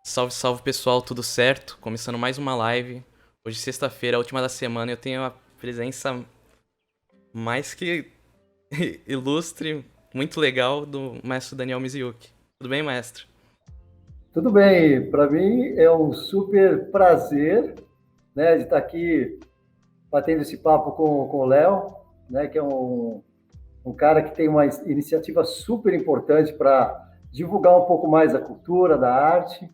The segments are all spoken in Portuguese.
Salve, salve pessoal, tudo certo? Começando mais uma live. Hoje, sexta-feira, a última da semana, eu tenho a presença mais que ilustre, muito legal do maestro Daniel Mizuyuki. Tudo bem, maestro? Tudo bem, para mim é um super prazer, né, de estar aqui batendo esse papo com o Léo, né, que é um cara que tem uma iniciativa super importante para divulgar um pouco mais da cultura, da arte,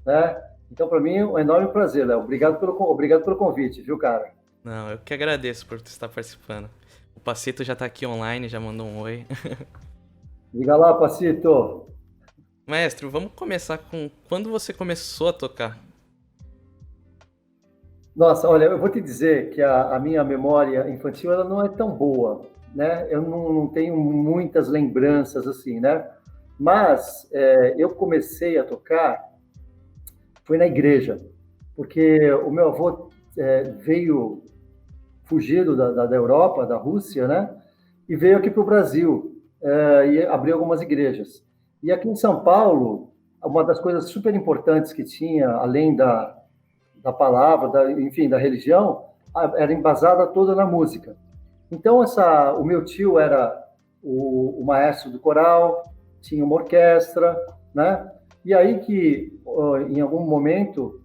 né? Então, para mim é um enorme prazer, Léo. Obrigado pelo convite, viu, cara? Não, eu que agradeço por estar participando. O Pacito já tá aqui online, já mandou um oi. Diga lá, Pacito. Maestro, vamos começar com quando você começou a tocar? Nossa, olha, eu vou te dizer que a minha memória infantil ela não é tão boa, né? Eu não tenho muitas lembranças assim, né? Mas eu comecei a tocar foi na igreja, porque o meu avô veio fugido da Europa, da Rússia, né? E veio aqui para o Brasil e abriu algumas igrejas. E aqui em São Paulo, uma das coisas super importantes que tinha, além da palavra, enfim, da religião, era embasada toda na música. Então, o meu tio era o maestro do coral, tinha uma orquestra, né? E aí que, em algum momento,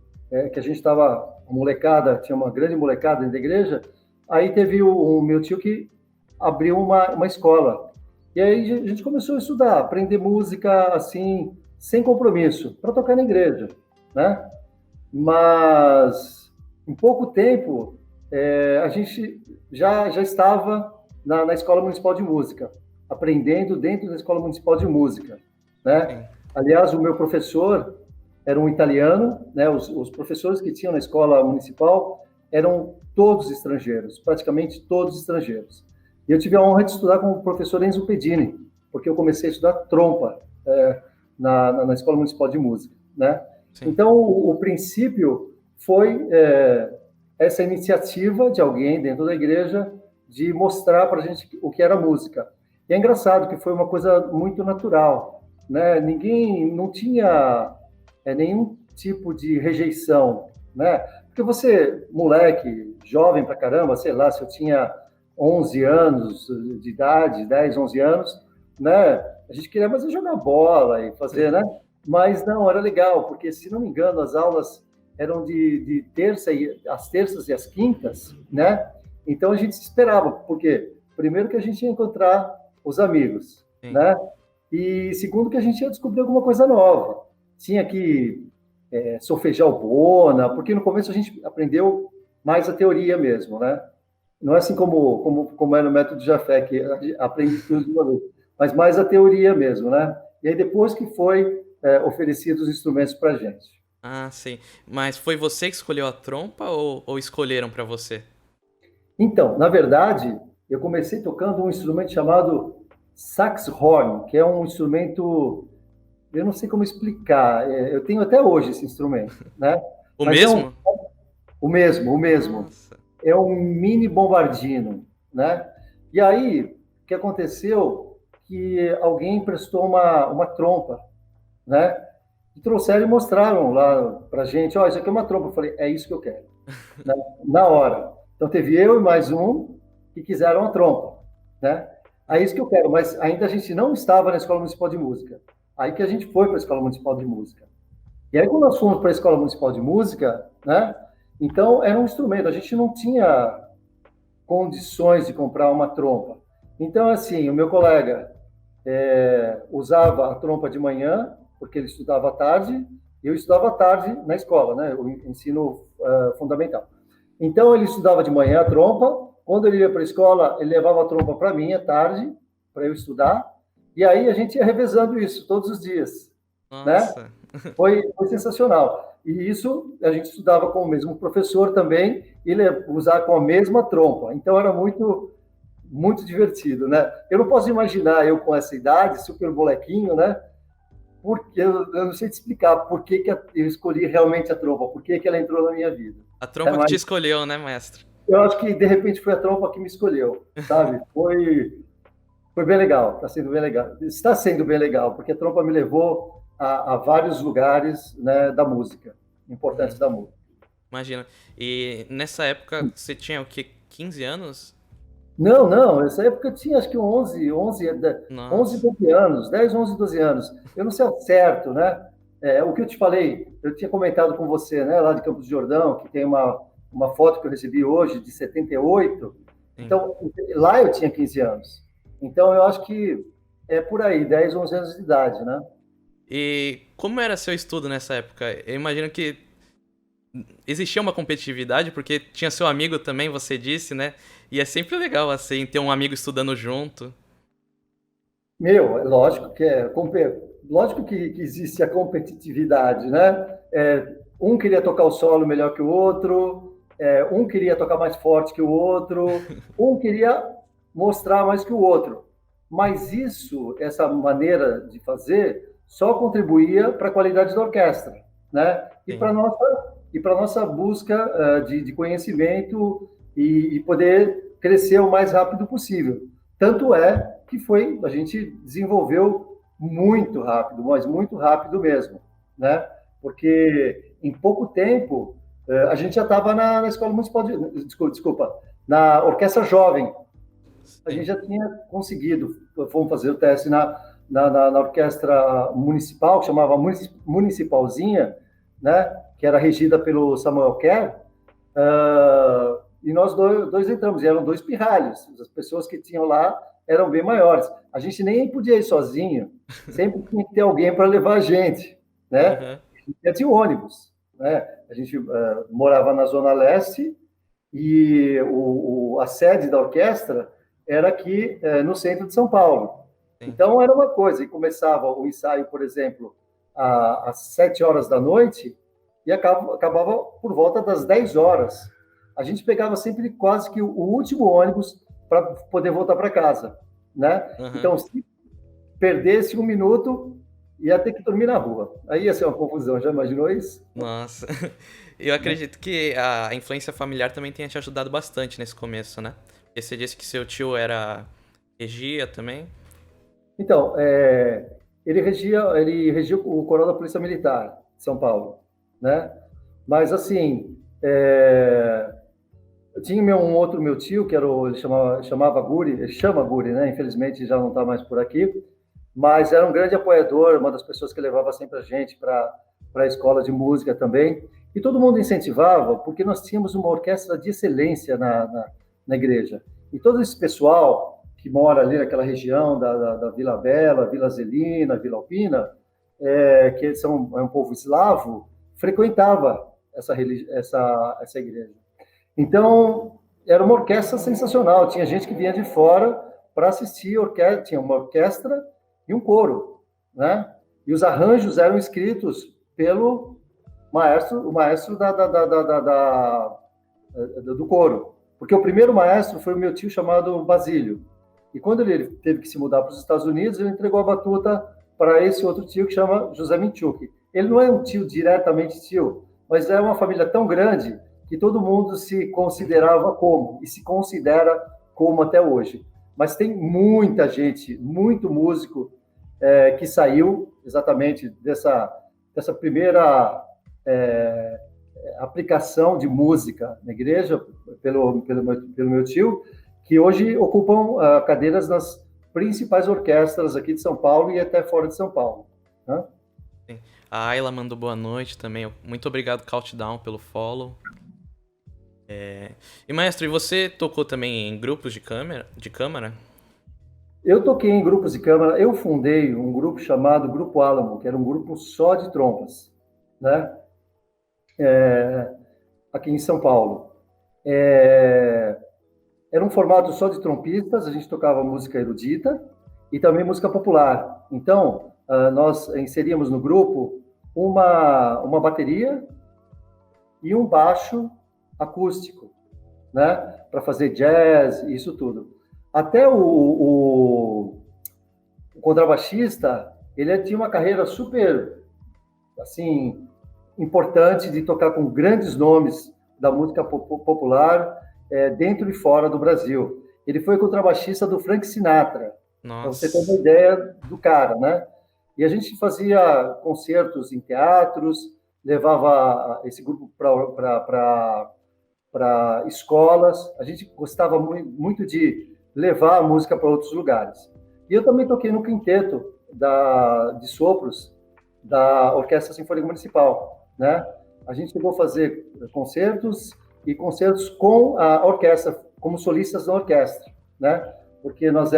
que a gente estava, molecada, tinha uma grande molecada dentro da igreja, aí teve o meu tio que abriu uma escola. E aí a gente começou a estudar, aprender música, assim, sem compromisso, para tocar na igreja, né? Mas em pouco tempo a gente já estava na Escola Municipal de Música, aprendendo dentro da Escola Municipal de Música, né? Sim. Aliás, o meu professor era um italiano, né? Os professores que tinham na escola municipal eram todos estrangeiros, praticamente todos estrangeiros. E eu tive a honra de estudar com o professor Enzo Pedini, porque eu comecei a estudar trompa na Escola Municipal de Música, né? Sim. Então, o princípio foi essa iniciativa de alguém dentro da igreja de mostrar para a gente o que era música. E é engraçado que foi uma coisa muito natural, né? Ninguém não tinha nenhum tipo de rejeição, né? Porque você, moleque, jovem pra caramba, sei lá, se eu tinha 11 anos de idade, 10, 11 anos, né? A gente queria mais jogar bola e fazer, né? Mas não, era legal, porque se não me engano, as aulas eram de as terças e as quintas, né? Então a gente se esperava, porque primeiro que a gente ia encontrar os amigos, Sim. né? E segundo que a gente ia descobrir alguma coisa nova. Tinha que solfejar o bona, porque no começo a gente aprendeu mais a teoria mesmo, né? Não é assim como é no método Jafé, que a gente aprende tudo de uma vez, mas mais a teoria mesmo, né? E aí depois que foi oferecido os instrumentos para a gente. Ah, sim. Mas foi você que escolheu a trompa ou escolheram pra você? Então, na verdade, eu comecei tocando um instrumento chamado saxhorn, que é um instrumento, eu não sei como explicar, eu tenho até hoje esse instrumento, né? O Mas é mesmo? o mesmo. Nossa. É um mini bombardino, né? E aí, o que aconteceu? Que alguém emprestou uma trompa, né? E trouxeram e mostraram lá pra gente, ó, isso aqui é uma trompa. Eu falei, é isso que eu quero, né? Na hora. Então teve eu e mais um que quiseram a trompa, né? É isso que eu quero, mas ainda a gente não estava na Escola Municipal de Música. Aí que a gente foi para a Escola Municipal de Música. E aí, quando nós fomos para a Escola Municipal de Música, né? Então, era um instrumento, a gente não tinha condições de comprar uma trompa. Então, assim, o meu colega usava a trompa de manhã, porque ele estudava à tarde, e eu estudava à tarde na escola, né? O ensino fundamental. Então, ele estudava de manhã a trompa, quando ele ia para a escola, ele levava a trompa para mim à tarde, para eu estudar, e aí a gente ia revezando isso todos os dias, né? Nossa. Foi sensacional. E isso a gente estudava com o mesmo professor também, ele usar com a mesma trompa. Então era muito divertido, né? Eu não posso imaginar eu com essa idade, super molequinho, né? Porque eu não sei te explicar por que eu escolhi realmente a trompa, por que ela entrou na minha vida. A É, trompa que mas te escolheu, né, maestro? eu acho que de repente foi a trompa que me escolheu, sabe? Foi bem legal, está sendo bem legal. Está sendo bem legal, porque a trompa me levou a vários lugares, né, da música, importantes da música. Imagina. E nessa época você tinha o quê? 15 anos? Não, não, nessa época eu tinha acho que 11, Nossa. 12 anos, 10, 11, 12 anos. Eu não sei ao certo, né? O que eu te falei, eu tinha comentado com você, né, lá de Campos do Jordão, que tem uma foto que eu recebi hoje, de 78. Sim. Então, lá eu tinha 15 anos. Então, eu acho que é por aí, 10, 11 anos de idade, né? E como era seu estudo nessa época? Eu imagino que existia uma competitividade, porque tinha seu amigo também, você disse, né? E é sempre legal, assim, ter um amigo estudando junto. Meu, é lógico que lógico que existe a competitividade, né? Um queria tocar o solo melhor que o outro, um queria tocar mais forte que o outro, um queria mostrar mais que o outro. Mas essa maneira de fazer, só contribuía para a qualidade da orquestra, né? Sim. E para nossa busca de conhecimento e poder crescer o mais rápido possível. Tanto é que a gente desenvolveu muito rápido, mas muito rápido mesmo, né? Porque em pouco tempo a gente já estava na escola municipal desculpa, na orquestra jovem. A Sim. gente já tinha conseguido, fomos fazer o teste na orquestra municipal, que chamava Municipalzinha, né? Que era regida pelo Samuel Kerr. E nós dois entramos, e eram dois pirralhos. As pessoas que tinham lá eram bem maiores. A gente nem podia ir sozinho, sempre tinha que ter alguém para levar a gente, né? Uhum. E tinha ônibus, né? A gente morava na Zona Leste e a sede da orquestra era aqui no centro de São Paulo. Sim. Então era uma coisa, e começava o ensaio, por exemplo, às 7 horas da noite e acabava por volta das 10 horas. A gente pegava sempre quase que o último ônibus para poder voltar para casa, né? Uhum. Então, se perdesse um minuto, ia ter que dormir na rua. Aí ia ser uma confusão, já imaginou isso? Nossa. Eu acredito que a influência familiar também tenha te ajudado bastante nesse começo, né? Porque você disse que seu tio regia também. Então, ele regia o Coronel da Polícia Militar de São Paulo, né? Mas assim, eu tinha um outro meu tio que ele chamava Guri, ele chama Guri, né? Infelizmente já não está mais por aqui, mas era um grande apoiador, uma das pessoas que levava sempre a gente para a escola de música também. E todo mundo incentivava, porque nós tínhamos uma orquestra de excelência na igreja. E todo esse pessoal que mora ali naquela região da Vila Bela, Vila Zelina, Vila Alpina, que é um povo eslavo, frequentava essa igreja. Então, era uma orquestra sensacional. Tinha gente que vinha de fora para assistir orquestra. Tinha uma orquestra e um coro, né? E os arranjos eram escritos pelo maestro, o maestro do coro. Porque o primeiro maestro foi o meu tio chamado Basílio. E quando ele teve que se mudar para os Estados Unidos, ele entregou a batuta para esse outro tio que chama José Minchuk. Ele não é um tio diretamente tio, mas é uma família tão grande que todo mundo se considerava como, e se considera como até hoje. Mas tem muita gente, muito músico, que saiu exatamente dessa primeira aplicação de música na igreja, pelo meu tio, que hoje ocupam cadeiras nas principais orquestras aqui de São Paulo e até fora de São Paulo, né? Sim. A Ayla mandou boa noite também. Muito obrigado, Countdown, pelo follow. E maestro, e você tocou também em grupos de câmara? Eu toquei em grupos de câmara. Eu fundei um grupo chamado Grupo Álamo, que era um grupo só de trompas, né? Aqui em São Paulo. Era um formato só de trompistas, a gente tocava música erudita e também música popular. Então, nós inseríamos no grupo uma bateria e um baixo acústico, né? Para fazer jazz e isso tudo. Até o contrabaixista, ele tinha uma carreira super, assim, importante de tocar com grandes nomes da música popular dentro e fora do Brasil. Ele foi contrabaixista do Frank Sinatra, para você ter uma ideia do cara, né? E a gente fazia concertos em teatros, levava esse grupo para escolas. A gente gostava muito de levar a música para outros lugares. E eu também toquei no quinteto de sopros da Orquestra Sinfônica Municipal, né? A gente chegou a fazer concertos e concertos com a orquestra, como solistas da orquestra, né? Porque nós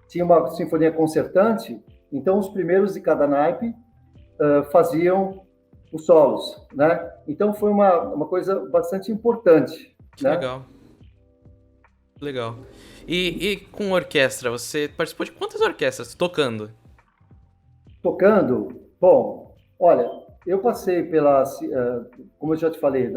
tinha uma sinfonia concertante, então os primeiros de cada naipe faziam os solos, né? Então foi uma coisa bastante importante, Que né? legal. Legal. E com orquestra, você participou de quantas orquestras tocando? Tocando, bom, olha, eu passei como eu já te falei,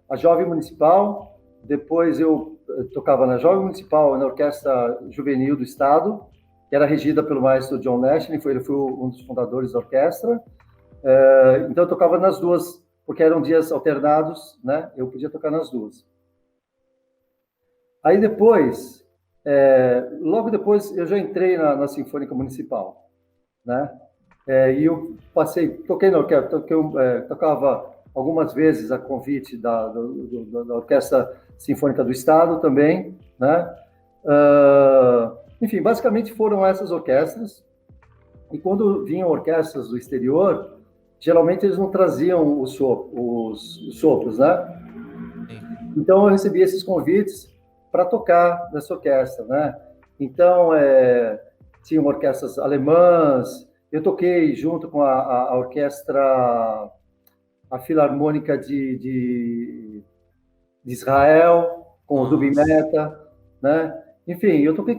a Jovem Municipal, depois eu tocava na Jovem Municipal, na Orquestra Juvenil do Estado, que era regida pelo maestro John Nash, ele foi um dos fundadores da orquestra. Então eu tocava nas duas, porque eram dias alternados, né? Eu podia tocar nas duas. Aí depois, logo depois, eu já entrei na Sinfônica Municipal, né? E eu toquei na orquestra, tocava algumas vezes a convite da Orquestra Sinfônica do Estado também, né? Enfim, basicamente foram essas orquestras. E quando vinham orquestras do exterior, geralmente eles não traziam os sopros, né? Então eu recebia esses convites para tocar nessa orquestra, né? Então tinham orquestras alemãs. Eu toquei junto com a orquestra, a Filarmônica de Israel, com o Dubin Mehta, né? Enfim, eu toquei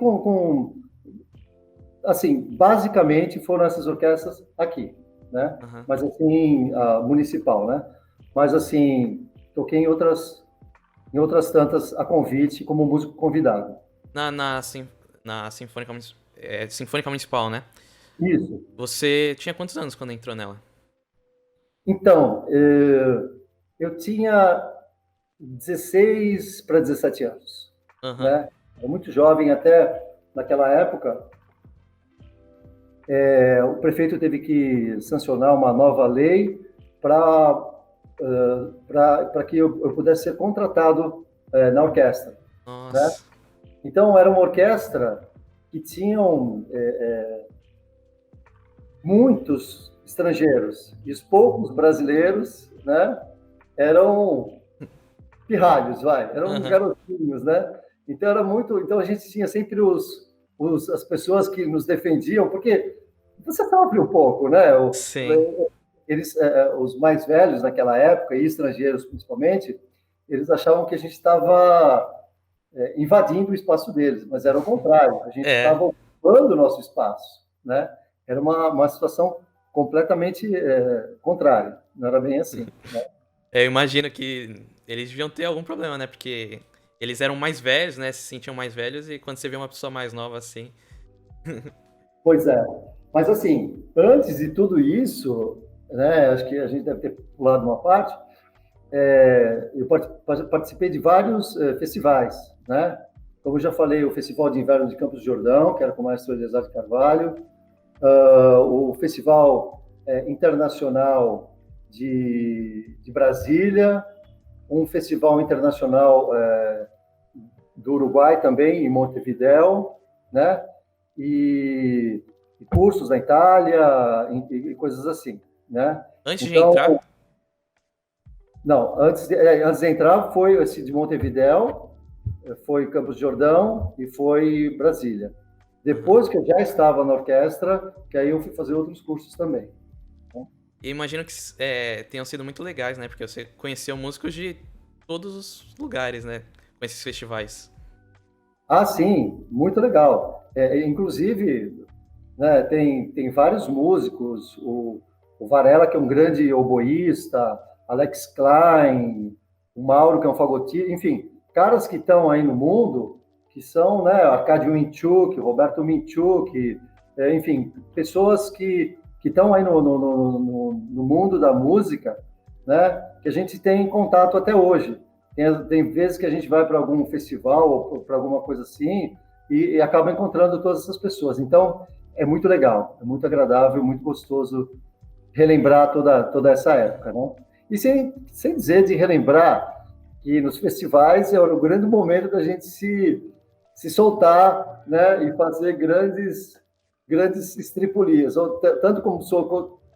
assim, basicamente foram essas orquestras aqui, né? Uhum. Mas assim, municipal, né? Mas assim, toquei em outras tantas a convite como músico convidado. Na Sinfônica, Sinfônica Municipal, né? Isso. Você tinha quantos anos quando entrou nela? Então, eu tinha 16 para 17 anos, né? Era muito jovem, até naquela época. O prefeito teve que sancionar uma nova lei para que eu pudesse ser contratado na orquestra. Nossa. Né? Então, era uma orquestra que tinham muitos estrangeiros, e os poucos brasileiros, né, eram pirralhos, eram garotinhos, né? Então, então a gente tinha sempre as pessoas que nos defendiam, porque você sofre um pouco, né? Sim. Os mais velhos naquela época, e estrangeiros principalmente, eles achavam que a gente estava invadindo o espaço deles, mas era o contrário, a gente estava ocupando o nosso espaço, né? Era uma situação completamente contrária, não era bem assim. Né? Eu imagino que eles deviam ter algum problema, né? Porque eles eram mais velhos, né? Se sentiam mais velhos, e quando você vê uma pessoa mais nova assim... Pois é. Mas, assim, antes de tudo isso, né, acho que a gente deve ter pulado uma parte, eu participei de vários festivais, né? Como eu já falei, o Festival de Inverno de Campos do Jordão, que era com o maestro Eliezer de Carvalho, o Festival Internacional de Brasília, um Festival Internacional do Uruguai também, em Montevidéu, né? E cursos na Itália e coisas assim, né? Antes de entrar? Não, antes de entrar foi esse de Montevidéu, foi Campos do Jordão e foi Brasília. Depois que eu já estava na orquestra, que aí eu fui fazer outros cursos também. E imagino que tenham sido muito legais, né? Porque você conheceu músicos de todos os lugares, né? Com esses festivais. Ah, sim, muito legal. Inclusive, né, tem vários músicos, o Varela, que é um grande oboísta, Alex Klein, o Mauro, que é um fagotista, enfim, caras que estão aí no mundo, que são, né, Arcadio Minchuk, Roberto Minchuk, enfim, pessoas que estão aí no mundo da música, né, que a gente tem contato até hoje. Tem vezes que a gente vai para algum festival ou para alguma coisa assim e acaba encontrando todas essas pessoas. Então, é muito legal, é muito agradável, muito gostoso relembrar toda essa época, né? E sem dizer de relembrar que nos festivais é o grande momento da gente se soltar, né? E fazer grandes estripulias, tanto como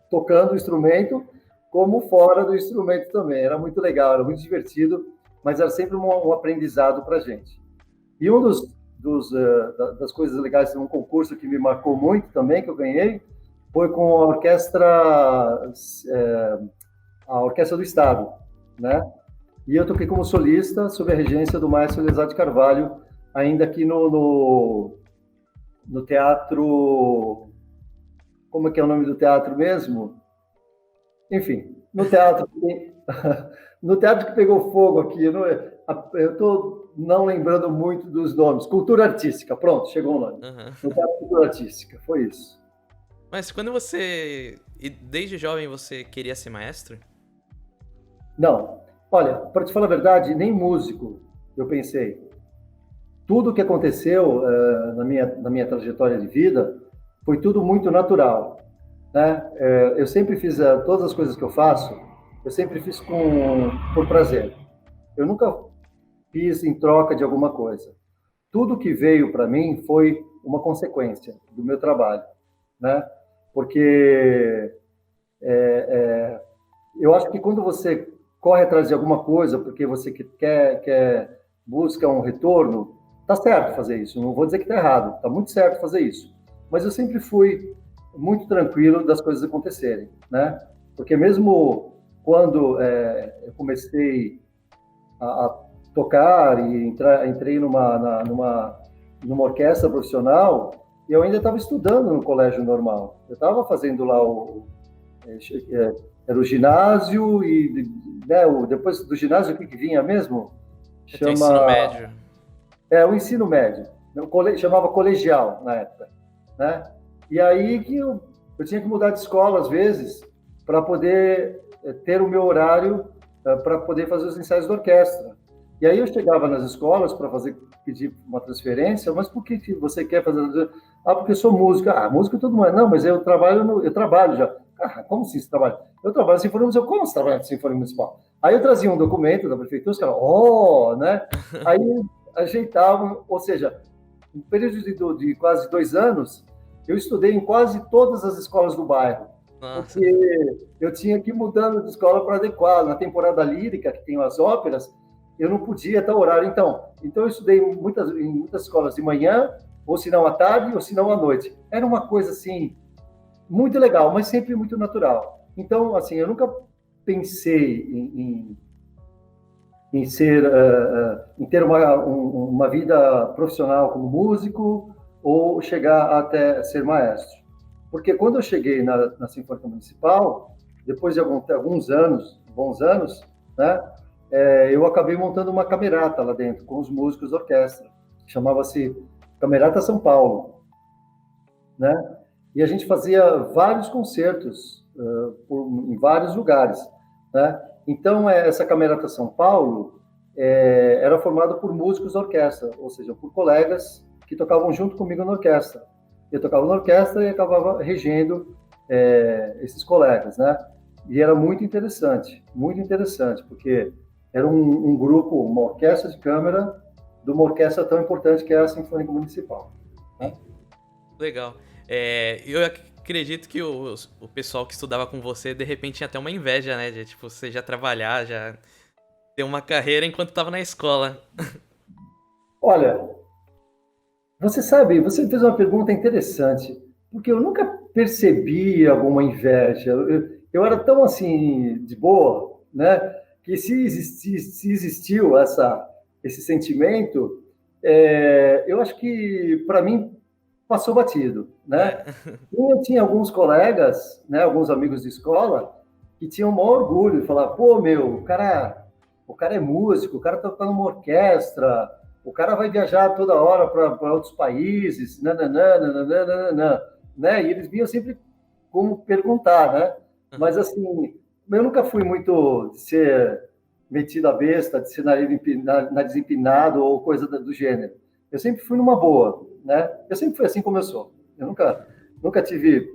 tocando o instrumento, como fora do instrumento também. Era muito legal, era muito divertido, mas era sempre um aprendizado para a gente. E das coisas legais de um concurso que me marcou muito também, que eu ganhei, foi com a Orquestra do Estado, né? E eu toquei como solista sob a regência do maestro Elezar de Carvalho, ainda aqui no teatro... Como é que é o nome do teatro mesmo? Enfim, no teatro... No teatro que pegou fogo aqui, eu estou não lembrando muito dos nomes. Cultura Artística, pronto, chegou o nome. Uhum. No Teatro Cultura Artística, foi isso. Mas quando você... E desde jovem você queria ser maestro? Não. Olha, para te falar a verdade, nem músico eu pensei. Tudo o que aconteceu na minha trajetória de vida foi tudo muito natural, né? Eu sempre fiz todas as coisas que eu faço, eu sempre fiz por prazer. Eu nunca fiz em troca de alguma coisa. Tudo que veio para mim foi uma consequência do meu trabalho, né? Porque eu acho que quando você corre atrás de alguma coisa porque você busca um retorno, tá certo fazer isso. Não vou dizer que tá errado, tá muito certo fazer isso. Mas eu sempre fui muito tranquilo das coisas acontecerem, né? Porque mesmo quando eu comecei a tocar e entrei numa orquestra profissional, eu ainda estava estudando no colégio normal. Eu estava fazendo lá era o ginásio e, né, depois do ginásio o que vinha mesmo? Tem o ensino médio. O ensino médio. Chamava colegial na época, né? E aí que eu tinha que mudar de escola às vezes para poder ter o meu horário para poder fazer os ensaios da orquestra. E aí eu chegava nas escolas para pedir uma transferência, mas por que você quer fazer? Ah, porque eu sou músico. Ah, músico todo mundo. Não, mas eu trabalho já. Ah, como assim você trabalha? Eu trabalho na Sinfonia Municipal. Como você trabalha na Sinfonia Municipal? Aí eu trazia um documento da prefeitura, os caras, né? Aí ajeitavam, ou seja, no período de quase 2 anos, eu estudei em quase todas as escolas do bairro. Nossa. Porque eu tinha que ir mudando de escola para adequar. Na temporada lírica, que tem as óperas, eu não podia até o horário. Então eu estudei em muitas escolas de manhã, ou se não à tarde, ou se não à noite. Era uma coisa assim, muito legal, mas sempre muito natural. Então, assim, eu nunca pensei em ter uma vida profissional como músico ou chegar até ser maestro. Porque quando eu cheguei na Sinfônica Municipal, depois de alguns bons anos, né, eu acabei montando uma camerata lá dentro, com os músicos da orquestra. Chamava-se Camerata São Paulo, né? E a gente fazia vários concertos em vários lugares, né? Então, essa Camerata São Paulo era formada por músicos da orquestra, ou seja, por colegas que tocavam junto comigo na orquestra. Eu tocava na orquestra e acabava regendo esses colegas, né? E era muito interessante, porque era um grupo, uma orquestra de câmara de uma orquestra tão importante que é a Sinfônica Municipal. Né? Legal. Eu acredito que o pessoal que estudava com você, de repente, tinha até uma inveja, né? De, tipo, você já trabalhar, já ter uma carreira enquanto estava na escola. Olha, você fez uma pergunta interessante, porque eu nunca percebi alguma inveja. Eu era tão, assim, de boa, né? Que se existiu esse sentimento, eu acho que, para mim, passou batido, né? Eu tinha alguns colegas, né, alguns amigos de escola, que tinham o maior orgulho de falar, pô, meu, o cara é músico, o cara toca numa orquestra, o cara vai viajar toda hora para outros países, nananana, né? E eles vinham sempre como perguntar, né? Mas, assim, eu nunca fui muito de ser metido a besta, de ser nariz empinado ou coisa do gênero. Eu sempre fui numa boa, né? Eu sempre fui assim como eu sou. Eu nunca nunca tive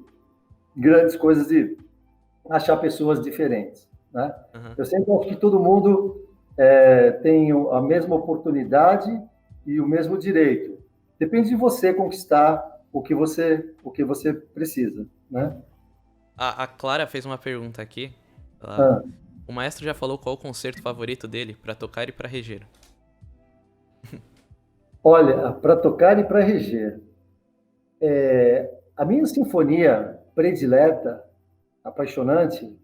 grandes coisas de achar pessoas diferentes, né? Aham. Eu sempre acho que todo mundo tem a mesma oportunidade e o mesmo direito. Depende de você conquistar o que você precisa, né? A Clara fez uma pergunta aqui. Ah, O maestro já falou qual o concerto favorito dele pra tocar e pra reger. olha, para tocar e para reger, a minha sinfonia predileta, apaixonante,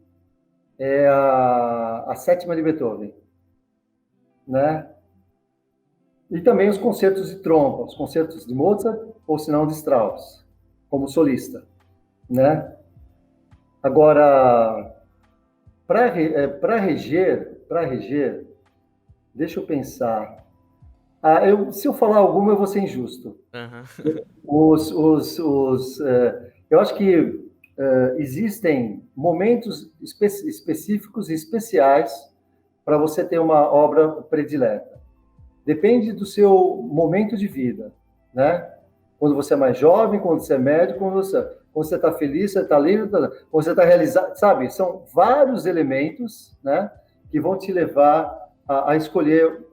é a sétima de Beethoven, né? E também os concertos de trompa, os concertos de Mozart ou se não de Strauss, como solista, né? Agora, para reger, deixa eu pensar. Se eu falar alguma, eu vou ser injusto. Aham. Eu acho que existem momentos específicos e especiais para você ter uma obra predileta. Depende do seu momento de vida, né? Quando você é mais jovem, quando você é médio, quando você está feliz, você está livre, quando você está realizado, sabe? São vários elementos, né, que vão te levar a escolher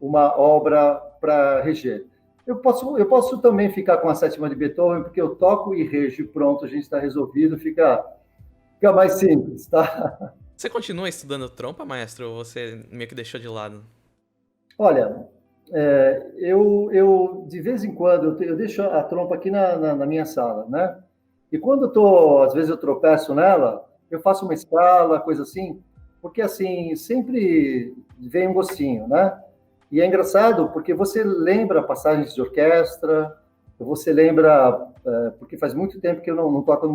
uma obra para reger. Eu posso também ficar com a sétima de Beethoven, porque eu toco e rejo e pronto, a gente está resolvido, fica mais simples, tá? Você continua estudando trompa, maestro, ou você meio que deixou de lado? Olha, eu de vez em quando eu deixo a trompa aqui na minha sala, né? E quando às vezes eu tropeço nela, eu faço uma escala, coisa assim, porque assim sempre vem um gostinho, né? E é engraçado porque você lembra passagens de orquestra, você lembra, porque faz muito tempo que eu não toco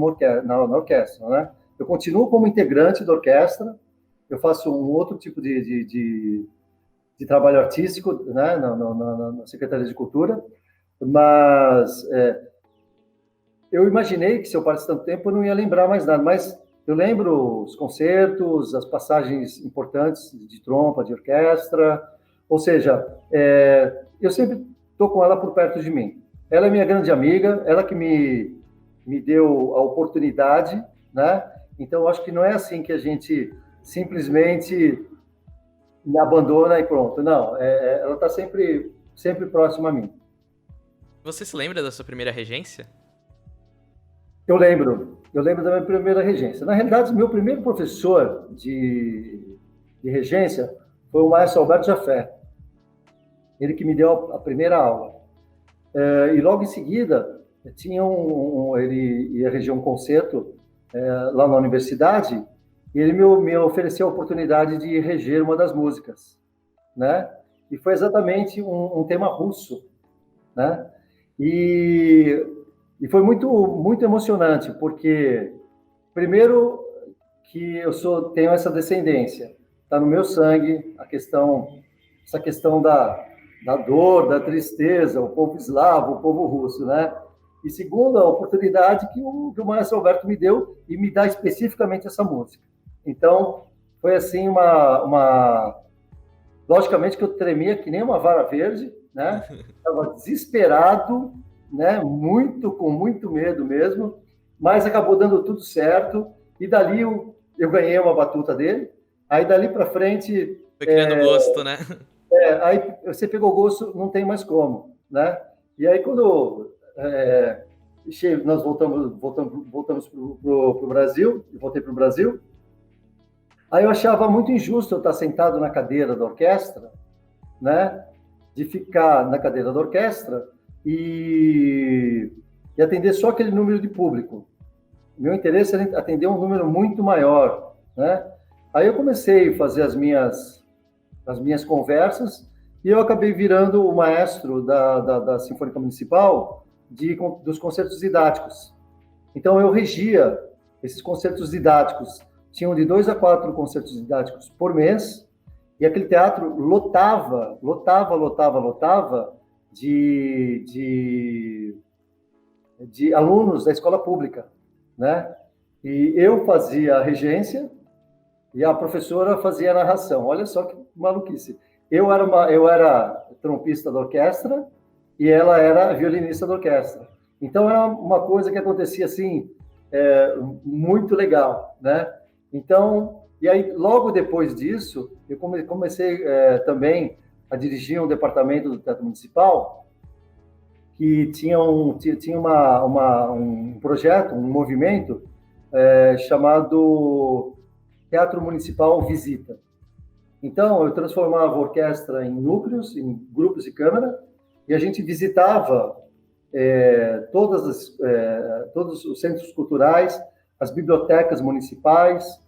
na orquestra, né? Eu continuo como integrante da orquestra, eu faço um outro tipo de trabalho artístico, né, na Secretaria de Cultura, mas eu imaginei que se eu parasse tanto tempo eu não ia lembrar mais nada, mas eu lembro os concertos, as passagens importantes de trompa, de orquestra, ou seja, eu sempre estou com ela por perto de mim. Ela é minha grande amiga, ela que me deu a oportunidade, né? Então, eu acho que não é assim que a gente simplesmente me abandona e pronto. Não, ela está sempre próxima a mim. Você se lembra da sua primeira regência? Eu lembro da minha primeira regência. Na realidade, meu primeiro professor de regência foi o maestro Alberto Jafé, ele que me deu a primeira aula. E logo em seguida, ele ia reger um concerto lá na universidade, e ele me ofereceu a oportunidade de reger uma das músicas, né? E foi exatamente um tema russo, né? E, e foi muito, muito emocionante, porque, primeiro, que tenho essa descendência, está no meu sangue essa questão da dor, da tristeza, o povo eslavo, o povo russo, né? E segundo, a oportunidade que o maestro Alberto me deu e me dá especificamente essa música. Então, foi assim logicamente que eu tremia que nem uma vara verde, né? Estava desesperado, né? Com muito medo mesmo, mas acabou dando tudo certo. E dali eu ganhei uma batuta dele. Aí dali para frente, Foi criando gosto, né? aí você pegou gosto, não tem mais como, né? E aí quando nós voltamos para o Brasil, eu voltei para o Brasil. Aí eu achava muito injusto eu estar sentado na cadeira da orquestra, né? De ficar na cadeira da orquestra e atender só aquele número de público. Meu interesse era atender um número muito maior, né? Aí eu comecei a fazer as minhas conversas e eu acabei virando o maestro da Sinfônica Municipal dos concertos didáticos. Então eu regia esses concertos didáticos. Tinham de 2 a 4 concertos didáticos por mês, e aquele teatro lotava de alunos da escola pública, né? E eu fazia a regência e a professora fazia a narração. Olha só que maluquice. Eu era trompista da orquestra e ela era violinista da orquestra. Então era uma coisa que acontecia assim, muito legal, né? Então, e aí logo depois disso, eu comecei também a dirigir um departamento do Teatro Municipal que tinha um projeto, um movimento chamado Teatro Municipal Visita. Então, eu transformava a orquestra em núcleos, em grupos de câmara, e a gente visitava todos os centros culturais, as bibliotecas municipais,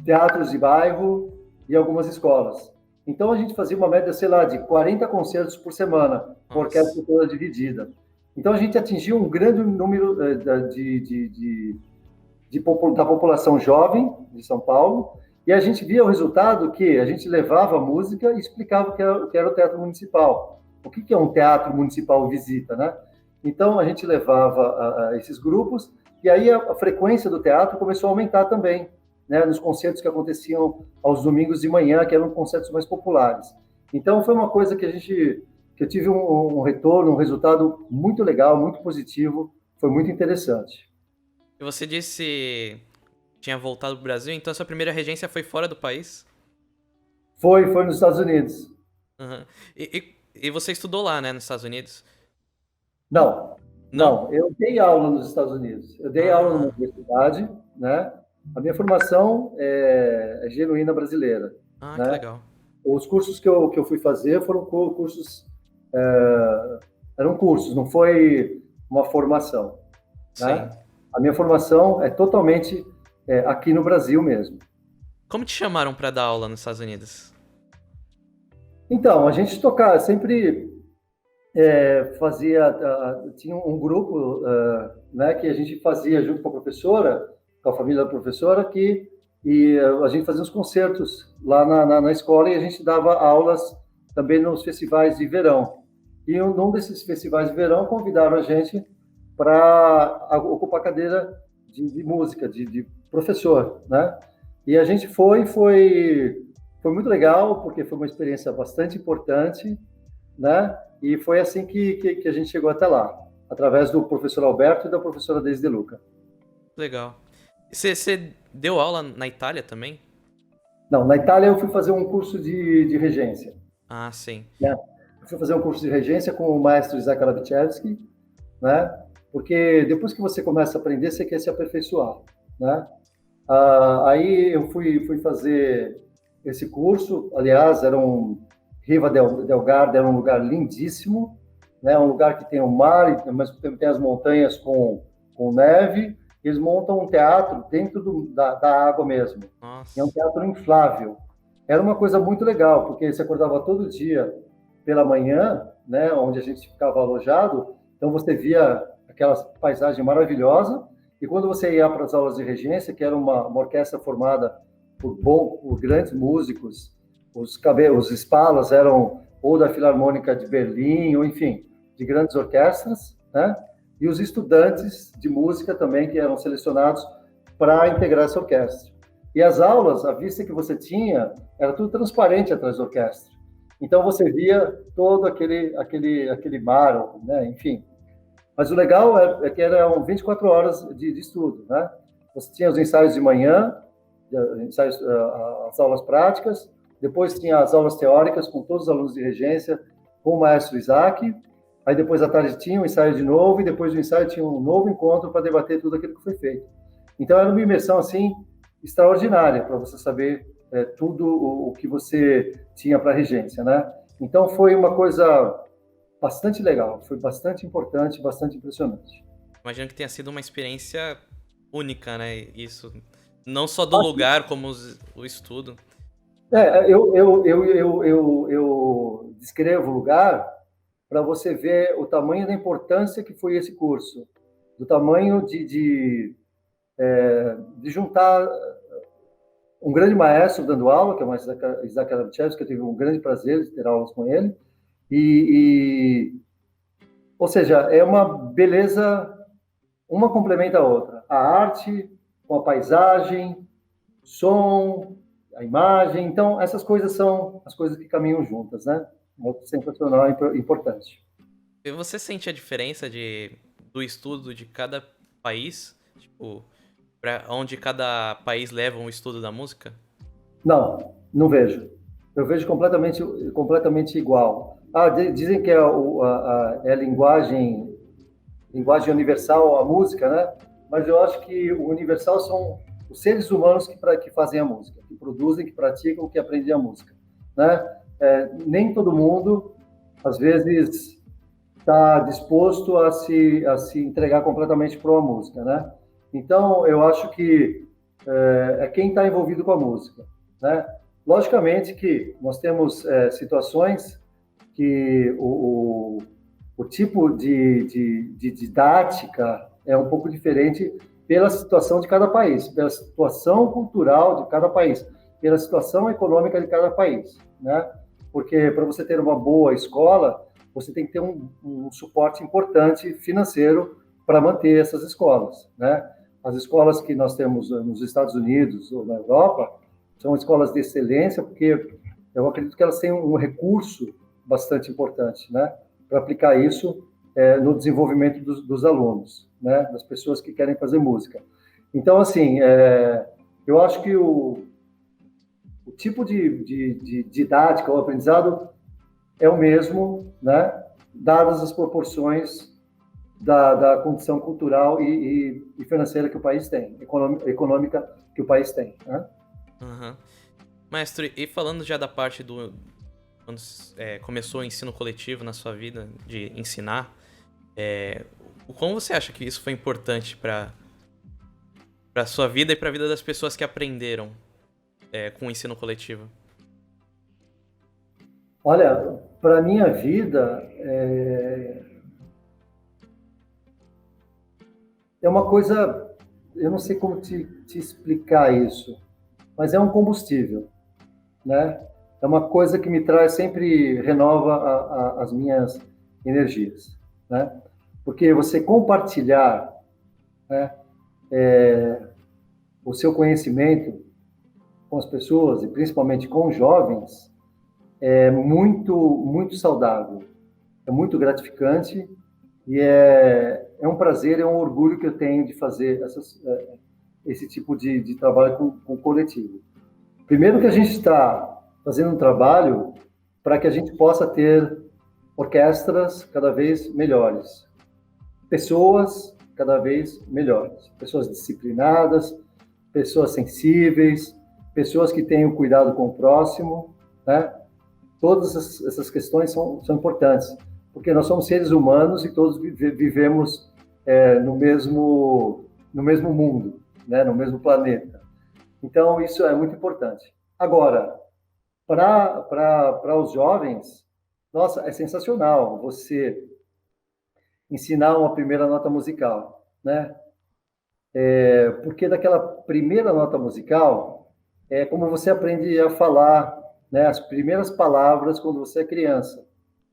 teatros de bairro e algumas escolas. Então, a gente fazia uma média, sei lá, de 40 concertos por semana, com a orquestra toda dividida. Então, a gente atingiu um grande número da população jovem de São Paulo, e a gente via o resultado que a gente levava a música e explicava o que era o Teatro Municipal. O que é um Teatro Municipal Visita, né? Então, a gente levava esses grupos, e aí a frequência do teatro começou a aumentar também, né, nos concertos que aconteciam aos domingos de manhã, que eram concertos mais populares. Então, foi uma coisa que eu tive um retorno, um resultado muito legal, muito positivo, foi muito interessante. E você disse que tinha voltado pro Brasil, então a sua primeira regência foi fora do país? Foi nos Estados Unidos. Uhum. E você estudou lá, né, nos Estados Unidos? Não, eu dei aula nos Estados Unidos. Eu dei aula numa universidade, né? A minha formação é genuína brasileira, Que né? legal. Os cursos que eu fui fazer foram cursos, eram cursos, não foi uma formação, né? Sim. A minha formação é totalmente aqui no Brasil mesmo. Como te chamaram para dar aula nos Estados Unidos? Então, a gente tocava, sempre tinha um grupo, né, que a gente fazia junto com a professora, com a família da professora, e a gente fazia os concertos lá na escola e a gente dava aulas também nos festivais de verão. E num desses festivais de verão convidaram a gente para ocupar a cadeira de música, de professor, né? E a gente foi muito legal, porque foi uma experiência bastante importante, né? E foi assim que a gente chegou até lá, através do professor Alberto e da professora Deise De Luca. Legal. Você deu aula na Itália também? Não, na Itália eu fui fazer um curso de regência. Sim. Né? Eu fui fazer um curso de regência com o maestro Isaac Alavichevsky, né? Porque depois que você começa a aprender, você quer se aperfeiçoar, né? Aí eu fui fazer esse curso, aliás, Riva del Garda era um lugar lindíssimo, né? Um lugar que tem o mar, mas tem as montanhas com neve. Eles montam um teatro dentro da água mesmo. Nossa. É um teatro inflável. Era uma coisa muito legal, porque você acordava todo dia pela manhã, né? Onde a gente ficava alojado, então você via aquela paisagem maravilhosa. E quando você ia para as aulas de regência, que era uma orquestra formada por grandes músicos, os Spalas eram ou da Filarmônica de Berlim, ou enfim, de grandes orquestras, né? E os estudantes de música também, que eram selecionados para integrar essa orquestra. E as aulas, a vista que você tinha, era tudo transparente atrás da orquestra. Então você via todo aquele mar, né? Enfim. Mas o legal é que eram 24 horas de estudo, né? Você tinha os ensaios de manhã, as aulas práticas, depois tinha as aulas teóricas com todos os alunos de regência, com o maestro Isaac, aí depois à tarde tinha um ensaio de novo, e depois do ensaio tinha um novo encontro para debater tudo aquilo que foi feito. Então era uma imersão, assim, extraordinária, para você saber tudo o que você tinha para a regência, né? Então foi uma coisa bastante legal, foi bastante importante, bastante impressionante. Imagino que tenha sido uma experiência única, né? Isso. Não só do lugar, como o estudo. Eu descrevo o lugar para você ver o tamanho da importância que foi esse curso, do tamanho de juntar um grande maestro dando aula, que é o maestro Isaac Alavichevsky, que eu tive um grande prazer de ter aulas com ele, ou seja, é uma beleza, uma complementa a outra. A arte com a paisagem, som, a imagem. Então, essas coisas são as coisas que caminham juntas, né? Muito sensacional e importante. E você sente a diferença do estudo de cada país? Tipo, para onde cada país leva um estudo da música? Não, não vejo. Eu vejo completamente igual. Dizem que é a linguagem universal a música, né? Mas eu acho que o universal são os seres humanos que fazem a música, que produzem, que praticam, que aprendem a música, né? Nem todo mundo, às vezes, está disposto a se entregar completamente para a música, né? Então, eu acho que é quem está envolvido com a música, né? Logicamente que nós temos situações que o tipo de didática é um pouco diferente pela situação de cada país, pela situação cultural de cada país, pela situação econômica de cada país, né? Porque para você ter uma boa escola, você tem que ter um suporte importante financeiro para manter essas escolas, né? As escolas que nós temos nos Estados Unidos ou na Europa são escolas de excelência, porque eu acredito que elas têm um recurso bastante importante, né? Para aplicar isso no desenvolvimento dos alunos, né? Das pessoas que querem fazer música. Então, assim, eu acho que o tipo de didática, o aprendizado é o mesmo, né? Dadas as proporções da condição cultural e financeira que o país tem, econômica que o país tem, né? Uhum. Mestre, e falando já da parte quando começou o ensino coletivo na sua vida, de ensinar, como você acha que isso foi importante para sua vida e para a vida das pessoas que aprenderam com o ensino coletivo? Olha, para a minha vida, é uma coisa, eu não sei como te explicar isso, mas é um combustível, né? É uma coisa que me traz, sempre renova as minhas energias, né? Porque você compartilhar, né, o seu conhecimento com as pessoas, e principalmente com os jovens, é muito saudável, é muito gratificante e é um prazer, é um orgulho que eu tenho de fazer esse tipo de trabalho com o coletivo. Primeiro que a gente está fazendo um trabalho para que a gente possa ter orquestras cada vez melhores, pessoas cada vez melhores, pessoas disciplinadas, pessoas sensíveis, pessoas que tenham cuidado com o próximo, né? Todas essas questões são importantes, porque nós somos seres humanos e todos vivemos no mesmo mundo, né? No mesmo planeta. Então, isso é muito importante. Agora, para os jovens, nossa, é sensacional você ensinar uma primeira nota musical, né? Porque daquela primeira nota musical é como você aprende a falar, né? As primeiras palavras quando você é criança,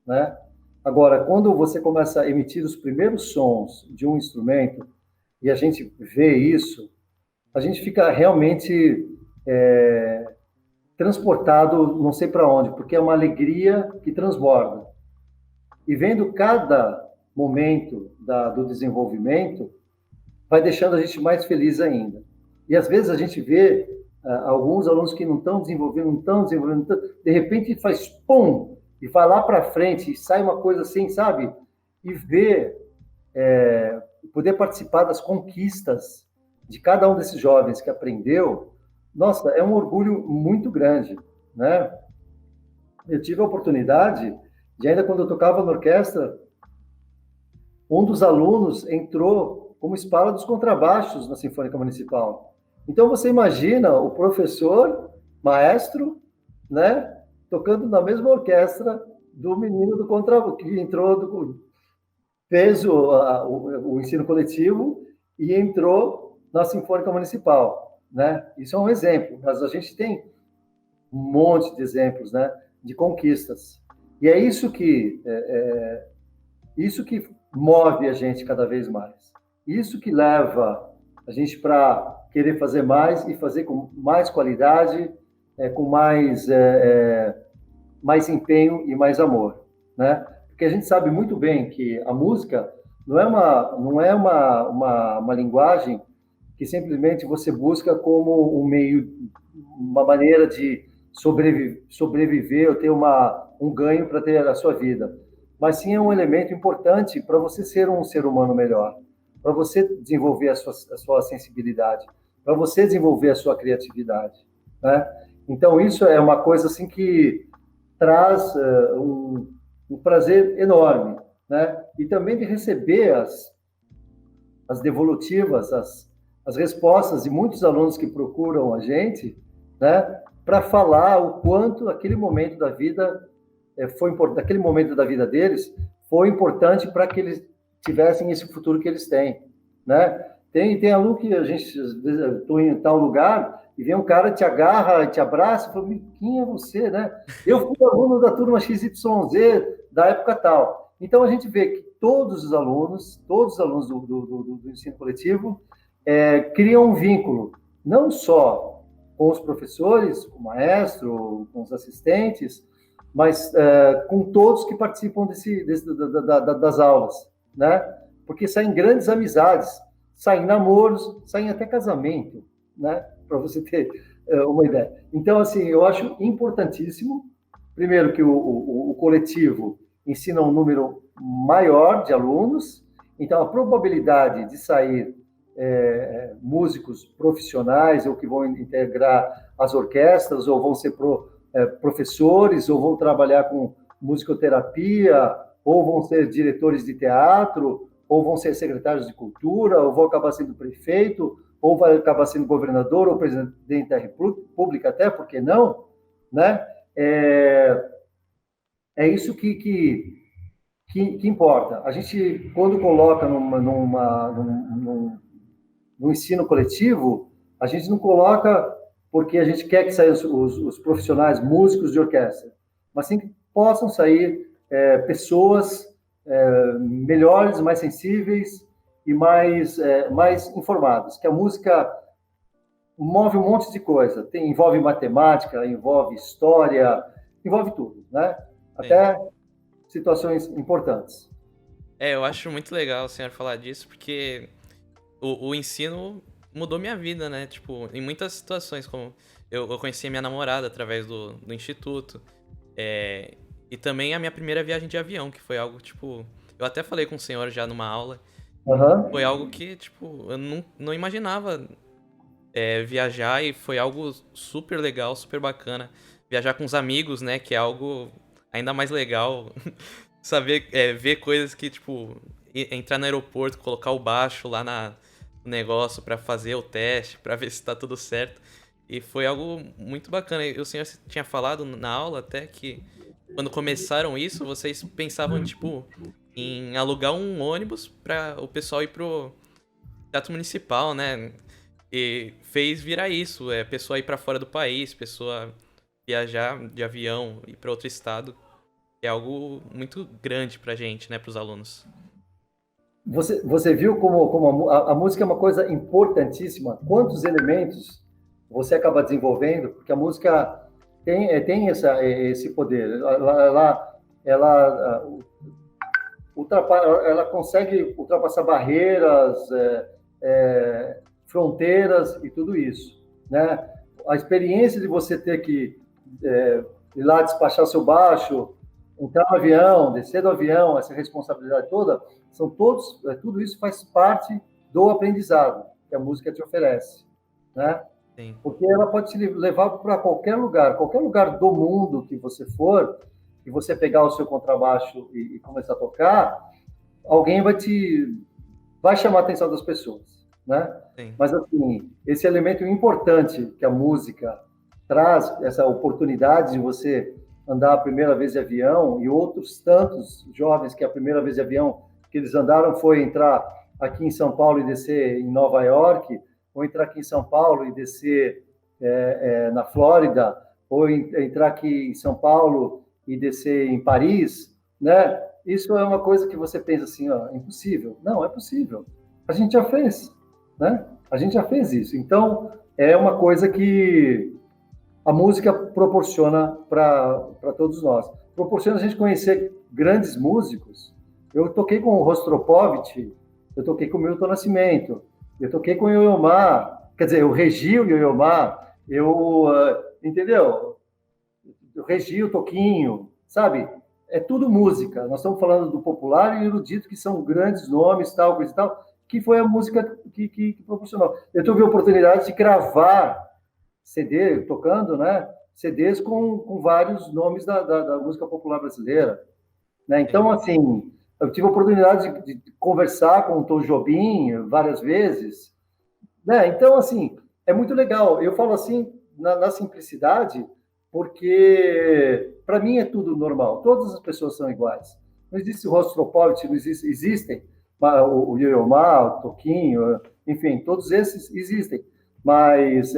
né? Agora, quando você começa a emitir os primeiros sons de um instrumento e a gente vê isso, a gente fica realmente transportado, não sei para onde, porque é uma alegria que transborda. E vendo cada momento do desenvolvimento, vai deixando a gente mais feliz ainda. E às vezes a gente vê alguns alunos que não estão desenvolvendo, de repente faz pum, e vai lá para frente, e sai uma coisa assim, sabe? E ver, poder participar das conquistas de cada um desses jovens que aprendeu, nossa, é um orgulho muito grande, né? Eu tive a oportunidade de, ainda quando eu tocava na orquestra, um dos alunos entrou como espada dos contrabaixos na Sinfônica Municipal. Então você imagina o professor, maestro, né, tocando na mesma orquestra do menino do contrabaixo, que entrou, fez o ensino coletivo e entrou na Sinfônica Municipal, né? Isso é um exemplo, mas a gente tem um monte de exemplos, né, de conquistas. E é isso que move a gente cada vez mais. Isso que leva a gente para querer fazer mais e fazer com mais qualidade, com mais empenho e mais amor, né? Porque a gente sabe muito bem que a música não é uma linguagem que simplesmente você busca como um meio, uma maneira de sobreviver ou ter um ganho para ter a sua vida. Mas sim é um elemento importante para você ser um ser humano melhor, para você desenvolver a sua sensibilidade, para você desenvolver a sua criatividade, né? Então, isso é uma coisa assim que traz um prazer enorme, né? E também de receber as devolutivas, as respostas de muitos alunos que procuram a gente, né? Para falar o quanto aquele momento da vida foi importante, aquele momento da vida deles foi importante para que eles tivessem esse futuro que eles têm, né? Tem aluno que a gente, às vezes, eu estou em tal lugar e vem um cara, te agarra, te abraça, e fala, quem é você, né? Eu fui aluno da turma XYZ, da época tal. Então, a gente vê que todos os alunos do ensino coletivo criam um vínculo, não só com os professores, com o maestro, com os assistentes, mas com todos que participam das aulas, né? Porque saem grandes amizades, saem namoros, saem até casamento, né? Para você ter uma ideia. Então, assim, eu acho importantíssimo, primeiro, que o coletivo ensina um número maior de alunos, então a probabilidade de sair músicos profissionais ou que vão integrar as orquestras ou vão ser professores ou vão trabalhar com musicoterapia ou vão ser diretores de teatro ou vão ser secretários de cultura ou vão acabar sendo prefeito ou vai acabar sendo governador ou presidente da república até, por que não? Né? É isso que importa. A gente, quando coloca no ensino coletivo, a gente não coloca porque a gente quer que saiam os profissionais músicos de orquestra, mas sim que possam sair pessoas melhores, mais sensíveis e mais informadas, que a música move um monte de coisa, envolve matemática, envolve história, envolve tudo, né? Até situações importantes. Eu acho muito legal o senhor falar disso, porque o ensino mudou minha vida, né? Tipo, em muitas situações, como eu conheci a minha namorada através do instituto, e também a minha primeira viagem de avião, que foi algo, tipo... Eu até falei com o senhor já numa aula, foi algo que, tipo, eu não imaginava viajar, e foi algo super legal, super bacana. Viajar com os amigos, né, que é algo ainda mais legal. Saber, ver coisas que, tipo, entrar no aeroporto, colocar o baixo lá no negócio pra fazer o teste, pra ver se tá tudo certo. E foi algo muito bacana. E o senhor tinha falado na aula até que quando começaram isso, vocês pensavam, tipo, em alugar um ônibus pra o pessoal ir pro teatro municipal, né? E fez virar isso, pessoa ir pra fora do país, pessoa viajar de avião, ir pra outro estado. É algo muito grande pra gente, né, pros alunos. Você viu como a música é uma coisa importantíssima? Quantos elementos você acaba desenvolvendo? Porque a música tem esse poder. Ela consegue ultrapassar barreiras, fronteiras e tudo isso, né? A experiência de você ter que ir lá despachar seu baixo, entrar no avião, descer do avião, essa responsabilidade toda, tudo isso faz parte do aprendizado que a música te oferece, né? Sim. Porque ela pode te levar para qualquer lugar do mundo que você for, e você pegar o seu contrabaixo e começar a tocar, alguém vai chamar a atenção das pessoas, né? Sim. Mas assim, esse elemento importante que a música traz, essa oportunidade de você andar a primeira vez de avião, e outros tantos jovens que a primeira vez de avião que eles andaram foi entrar aqui em São Paulo e descer em Nova York, ou entrar aqui em São Paulo e descer na Flórida, ou entrar aqui em São Paulo e descer em Paris, né? Isso é uma coisa que você pensa assim, ó, é impossível. Não, é possível. A gente já fez, né? A gente já fez isso. Então, é uma coisa que a música proporciona para todos nós. Proporciona a gente conhecer grandes músicos. Eu toquei com o Rostropovich, eu toquei com o Milton Nascimento, eu toquei com o Yo-Yo Ma, quer dizer, eu regi o Yo-Yo Ma, entendeu? Eu regi o Toquinho, sabe? É tudo música. Nós estamos falando do popular e erudito, que são grandes nomes, tal, coisa e tal, que foi a música que proporcionou. Eu tive a oportunidade de gravar CD, tocando, né? CDs com vários nomes da música popular brasileira. Né? Então, assim, eu tive a oportunidade de conversar com o Tom Jobim várias vezes. Né? Então, assim, é muito legal. Eu falo assim, na simplicidade, porque para mim é tudo normal. Todas as pessoas são iguais. Não existe o Rostropovich, não existe, existem o Yo-Yo Ma, o Toquinho, enfim, todos esses existem. Mas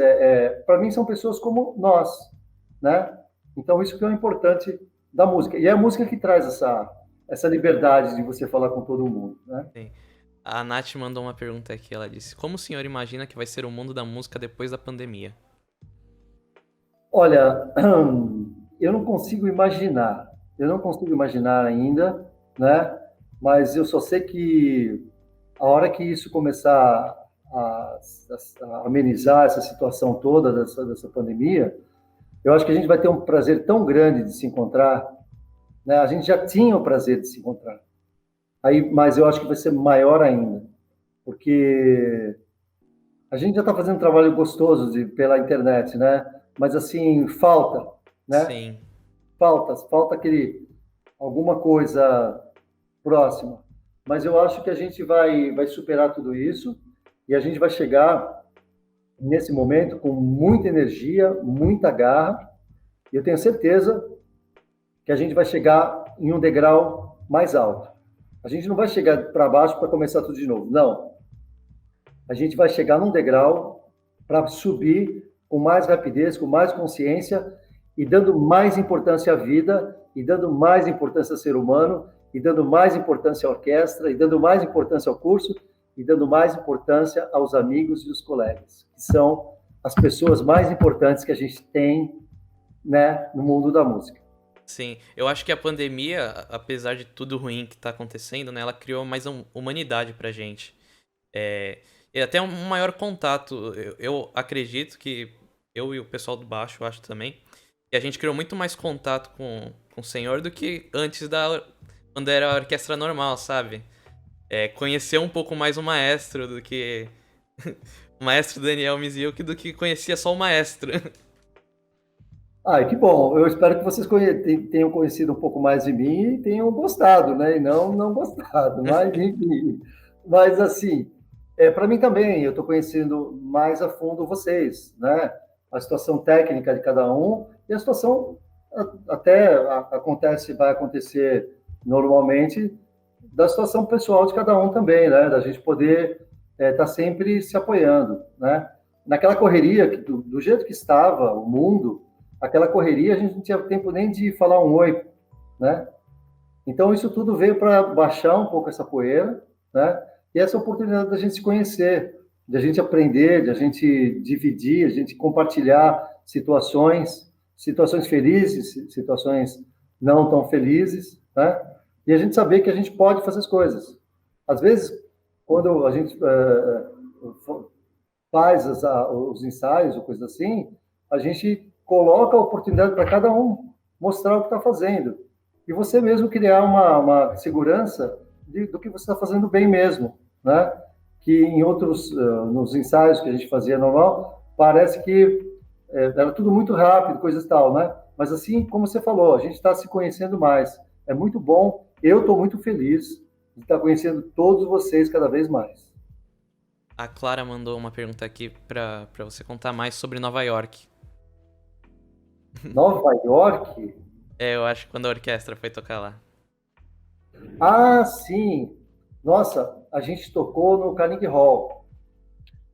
para mim são pessoas como nós, né? Então isso que é o importante da música. E é a música que traz essa liberdade de você falar com todo mundo, né? Sim. A Nath mandou uma pergunta aqui, ela disse: como o senhor imagina que vai ser o mundo da música depois da pandemia? Olha, eu não consigo imaginar ainda, né? Mas eu só sei que a hora que isso começar a amenizar essa situação toda dessa pandemia, eu acho que a gente vai ter um prazer tão grande de se encontrar, né? A gente já tinha o prazer de se encontrar, aí, mas eu acho que vai ser maior ainda, porque a gente já está fazendo um trabalho gostoso pela internet, né? Mas assim, falta, né? Sim. Falta alguma coisa próxima. Mas eu acho que a gente vai superar tudo isso e a gente vai chegar nesse momento com muita energia, muita garra. E eu tenho certeza que a gente vai chegar em um degrau mais alto. A gente não vai chegar para baixo para começar tudo de novo. Não. A gente vai chegar num degrau para subir com mais rapidez, com mais consciência e dando mais importância à vida, e dando mais importância ao ser humano, e dando mais importância à orquestra, e dando mais importância ao curso, e dando mais importância aos amigos e os colegas, que são as pessoas mais importantes que a gente tem, né, no mundo da música. Sim, eu acho que a pandemia, apesar de tudo ruim que tá acontecendo, né, ela criou mais humanidade pra gente. E até um maior contato. Eu acredito que eu e o pessoal do baixo, eu acho também, que a gente criou muito mais contato com o senhor do que antes quando era a orquestra normal, sabe? Conhecer um pouco mais o maestro do que o maestro Daniel Miziuk do que conhecia só o maestro. Ah, que bom. Eu espero que vocês tenham conhecido um pouco mais de mim e tenham gostado, né? E não gostado, mas enfim. Mas assim, para mim também, eu estou conhecendo mais a fundo vocês, né? A situação técnica de cada um e a situação vai acontecer normalmente da situação pessoal de cada um também, né? Da gente poder estar sempre se apoiando, né? Naquela correria, do jeito que estava o mundo, aquela correria, a gente não tinha tempo nem de falar um oi, né? Então, isso tudo veio para baixar um pouco essa poeira, né? E essa oportunidade da gente se conhecer, de a gente aprender, de a gente dividir, a gente compartilhar situações felizes, situações não tão felizes, né? E a gente saber que a gente pode fazer as coisas. Às vezes, quando a gente faz os ensaios ou coisa assim, a gente coloca a oportunidade para cada um mostrar o que está fazendo. E você mesmo criar uma segurança do que você está fazendo bem mesmo, né? Que em outros, nos ensaios que a gente fazia normal, parece que era tudo muito rápido, coisas e tal, né? Mas assim, como você falou, a gente está se conhecendo mais. É muito bom. Eu estou muito feliz de estar conhecendo todos vocês cada vez mais. A Clara mandou uma pergunta aqui pra você contar mais sobre Nova York. Nova York? Eu acho que quando a orquestra foi tocar lá. Ah, sim. Nossa, a gente tocou no Carnegie Hall.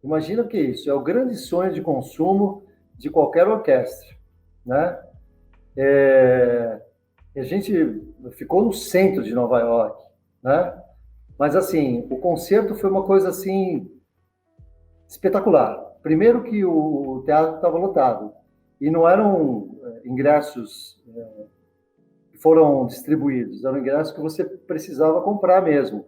Imagina o que é isso? É o grande sonho de consumo de qualquer orquestra, né? A gente ficou no centro de Nova York, né? Mas assim, o concerto foi uma coisa assim espetacular. Primeiro que o teatro estava lotado e não eram ingressos foram distribuídos. Eram ingressos que você precisava comprar mesmo.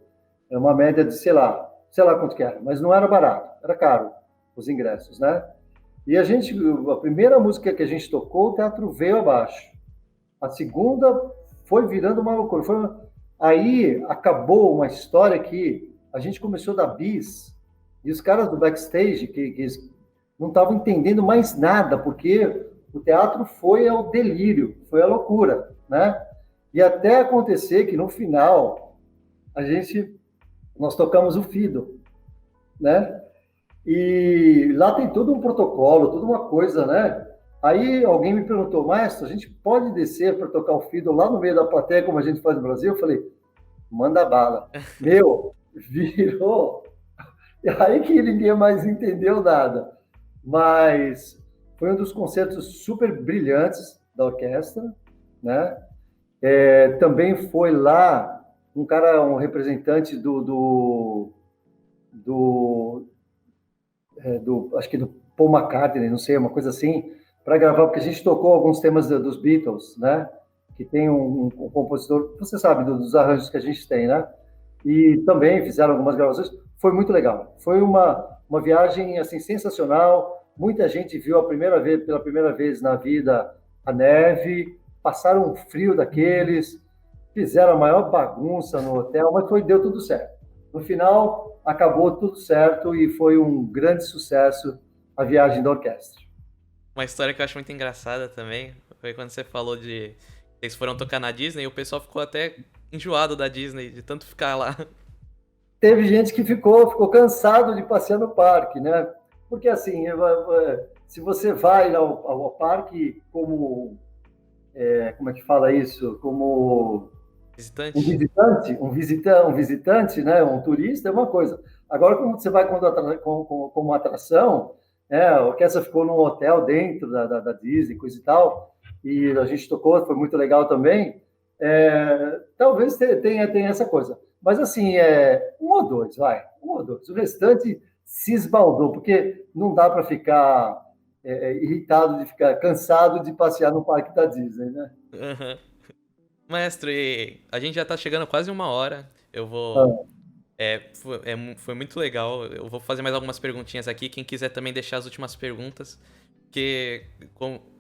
Era uma média de, sei lá quanto que era, mas não era barato, era caro os ingressos, né? E a primeira música que a gente tocou, o teatro veio abaixo. A segunda foi virando uma loucura. Aí acabou uma história que a gente começou a dar bis, e os caras do backstage, que não estavam entendendo mais nada, porque o teatro foi ao delírio, foi à loucura, né? E até acontecer que no final nós tocamos o Fido, né? E lá tem todo um protocolo, toda uma coisa, né? Aí alguém me perguntou, Maestro, a gente pode descer para tocar o Fido lá no meio da plateia, como a gente faz no Brasil? Eu falei, manda bala. Meu, virou. E aí que ninguém mais entendeu nada. Mas foi um dos concertos super brilhantes da orquestra, né? Também foi lá um representante acho que do Paul McCartney, não sei, uma coisa assim, para gravar, porque a gente tocou alguns temas dos Beatles, né? Que tem um compositor, você sabe, dos arranjos que a gente tem, né? E também fizeram algumas gravações. Foi muito legal. Foi uma viagem assim sensacional. Muita gente viu pela primeira vez na vida a neve, passaram um frio daqueles, fizeram a maior bagunça no hotel, mas deu tudo certo. No final, acabou tudo certo e foi um grande sucesso a viagem da orquestra. Uma história que eu acho muito engraçada também foi quando você falou de eles foram tocar na Disney e o pessoal ficou até enjoado da Disney, de tanto ficar lá. Teve gente que ficou cansado de passear no parque, né? Porque, assim, se você vai ao parque como... como é que fala isso? Como Visitante? um visitante, né? Um turista é uma coisa. Agora, quando você vai como atração, a orquestra ficou num hotel dentro da Disney, coisa e tal, e a gente tocou, foi muito legal também. Talvez tenha essa coisa. Mas, assim, um ou dois, vai. Um ou dois. O restante se esbaldou, porque não dá para ficar irritado, de ficar cansado de passear no parque da Disney, né? Uhum. Maestro, e a gente já tá chegando quase 1 hora. Eu vou. Ah, Foi muito legal. Eu vou fazer mais algumas perguntinhas aqui. Quem quiser também deixar as últimas perguntas. Porque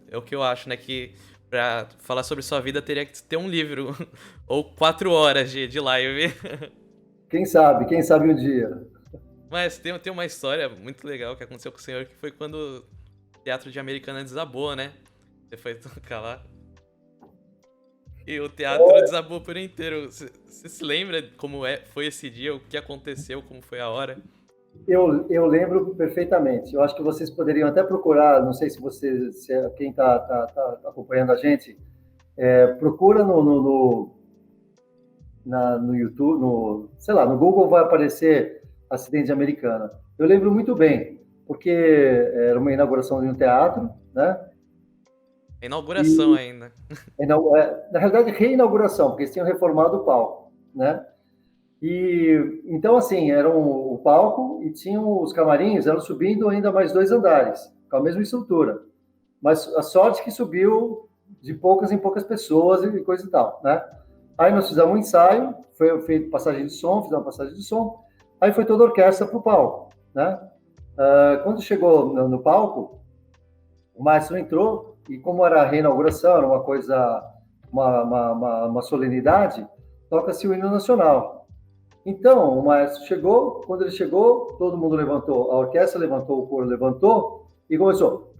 é o que eu acho, né? Que pra falar sobre sua vida teria que ter um livro. Ou 4 horas de live. quem sabe um dia. Mas tem uma história muito legal que aconteceu com o senhor, que foi quando o Teatro de Americana desabou, né? Você foi tocar lá. E o teatro desabou por inteiro. Você se lembra como foi esse dia, o que aconteceu, como foi a hora? Eu lembro perfeitamente. Eu acho que vocês poderiam até procurar, não sei se quem está acompanhando a gente, procura no YouTube, sei lá, no Google vai aparecer acidente de Americana. Eu lembro muito bem, porque era uma inauguração de um teatro, né? A inauguração E, ainda. na realidade, reinauguração, porque eles tinham reformado o palco, né? E então, assim, era o palco e tinham os camarins, eram subindo ainda mais 2 andares, com a mesma estrutura. Mas a sorte que subiu de poucas em poucas pessoas e coisa e tal, né? Aí nós fizemos um ensaio, foi feito passagem de som, fizemos uma passagem de som, aí foi toda a orquestra para o palco, né? Quando chegou no palco, o maestro entrou e como era a reinauguração, era uma coisa, uma solenidade, toca-se o hino nacional. Então, o maestro chegou, quando ele chegou, todo mundo levantou, a orquestra levantou, o coro levantou e começou.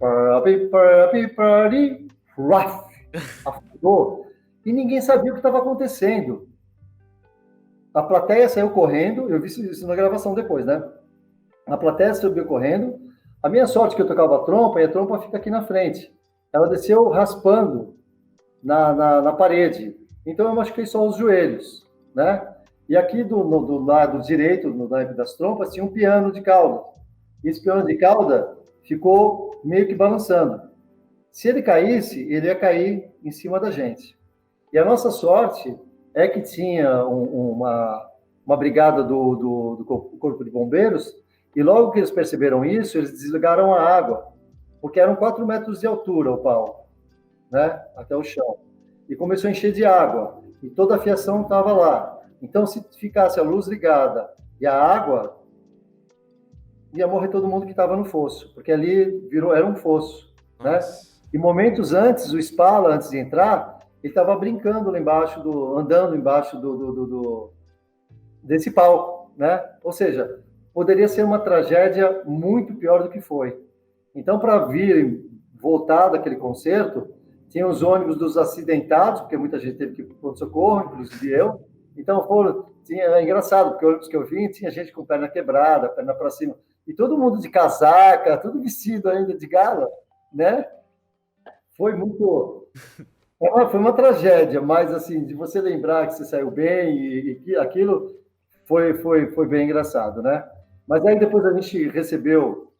Afundou. E ninguém sabia o que estava acontecendo. A plateia saiu correndo, eu vi isso na gravação depois, né? A plateia subiu correndo. A minha sorte é que eu tocava a trompa e a trompa fica aqui na frente. Ela desceu raspando na parede. Então eu machuquei só os joelhos, né? E aqui do lado direito, no naipe das trompas, tinha um piano de cauda. E esse piano de cauda ficou meio que balançando. Se ele caísse, ele ia cair em cima da gente. E a nossa sorte é que tinha uma brigada do Corpo de Bombeiros, e logo que eles perceberam isso, eles desligaram a água, porque eram 4 metros de altura o palco, né, até o chão. e começou a encher de água, e toda a fiação estava lá. Então, se ficasse a luz ligada e a água, ia morrer todo mundo que estava no fosso, porque ali era um fosso, né? Nossa. E momentos antes, o Spala, antes de entrar, ele estava brincando lá embaixo, andando embaixo desse palco, né? Ou seja, poderia ser uma tragédia muito pior do que foi. Então, para vir voltar daquele concerto, tinha os ônibus dos acidentados, porque muita gente teve que ir para o pronto-socorro, inclusive eu. Então, é engraçado, porque o ônibus que eu vim tinha gente com perna quebrada, perna para cima, e todo mundo de casaca, tudo vestido ainda de gala, né? Foi muito. Foi uma tragédia, mas assim, de você lembrar que você saiu bem e que aquilo foi bem engraçado, né? Mas aí depois a gente recebeu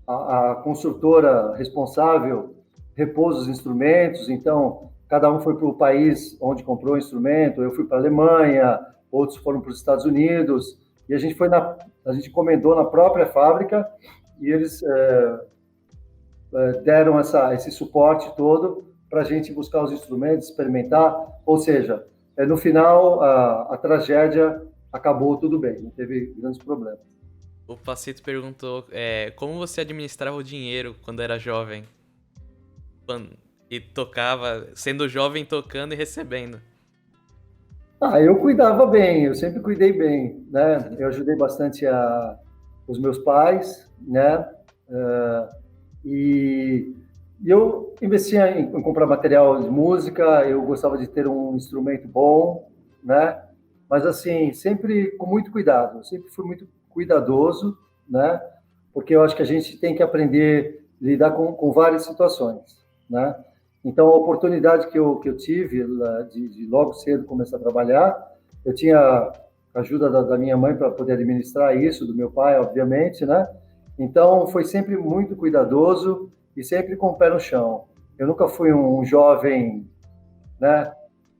a construtora responsável repôs os instrumentos, então cada um foi para o país onde comprou o instrumento, eu fui para a Alemanha, outros foram para os Estados Unidos, e a gente encomendou na própria fábrica e eles deram esse suporte todo para a gente buscar os instrumentos, experimentar, ou seja, no final a tragédia acabou tudo bem, não teve grandes problemas. O Pacito perguntou como você administrava o dinheiro quando era jovem? E tocava, sendo jovem, tocando e recebendo. Eu cuidava bem, eu sempre cuidei bem, né? Eu ajudei bastante os meus pais, né? E eu investia em comprar material de música, eu gostava de ter um instrumento bom, né? Mas assim, sempre com muito cuidado, eu sempre fui muito cuidadoso, né? Porque eu acho que a gente tem que aprender a lidar com várias situações, né? Então, a oportunidade que eu tive de logo cedo começar a trabalhar, eu tinha a ajuda da minha mãe para poder administrar isso, do meu pai, obviamente, né? Então, foi sempre muito cuidadoso e sempre com o pé no chão. Eu nunca fui um jovem, né?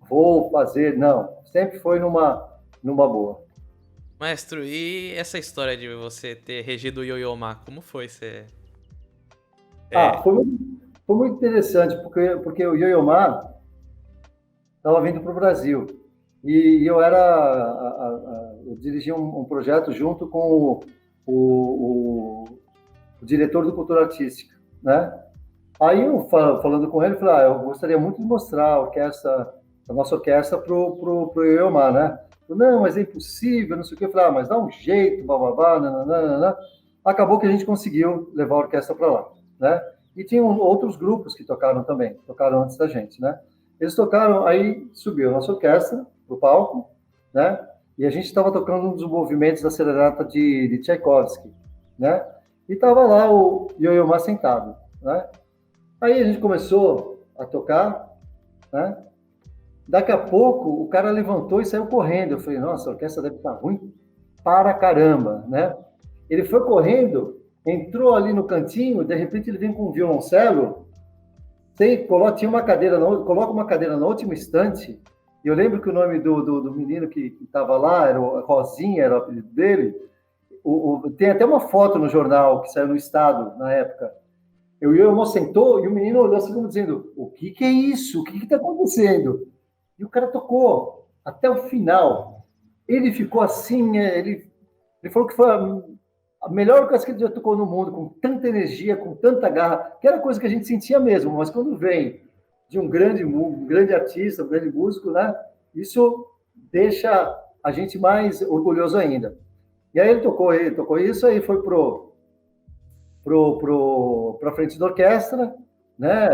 Vou fazer, não. Sempre foi numa boa. Maestro, e essa história de você ter regido o Yo-Yo Ma, como foi? Foi muito interessante, porque o Yo-Yo Ma estava vindo para o Brasil. E eu eu dirigia um projeto junto com o diretor do Cultura Artística, né? Aí eu falando com ele, falei, eu gostaria muito de mostrar a nossa orquestra pro Yo-Yo Ma, né? Falei, não, mas é impossível, não sei o quê. Eu falei, mas dá um jeito, bababá, nananana. Acabou que a gente conseguiu levar a orquestra para lá, né? E tinham outros grupos que tocaram também, tocaram antes da gente, né? Eles tocaram, aí subiu a nossa orquestra pro palco, né? E a gente estava tocando um dos movimentos da serenata de Tchaikovsky, né? E estava lá o Yo-Yo Ma sentado, né? Aí a gente começou a tocar, né? Daqui a pouco o cara levantou e saiu correndo. Eu falei, nossa, a orquestra deve estar ruim para caramba, né? Ele foi correndo, entrou ali no cantinho, de repente ele vem com um violoncelo, tinha uma cadeira, coloca uma cadeira na última estante, e eu lembro que o nome do menino que estava lá, era o Rosinha, era o apelido dele, tem até uma foto no jornal que saiu no Estado, na época. O irmão sentou e o menino olhou assim como dizendo, o que é isso? O que está acontecendo? E o cara tocou até o final. Ele ficou assim, ele falou que foi a melhor orquestra que ele já tocou no mundo, com tanta energia, com tanta garra, que era coisa que a gente sentia mesmo, mas quando vem de um grande artista, um grande músico, né? Isso deixa a gente mais orgulhoso ainda. E aí ele tocou isso, aí foi para frente da orquestra, né?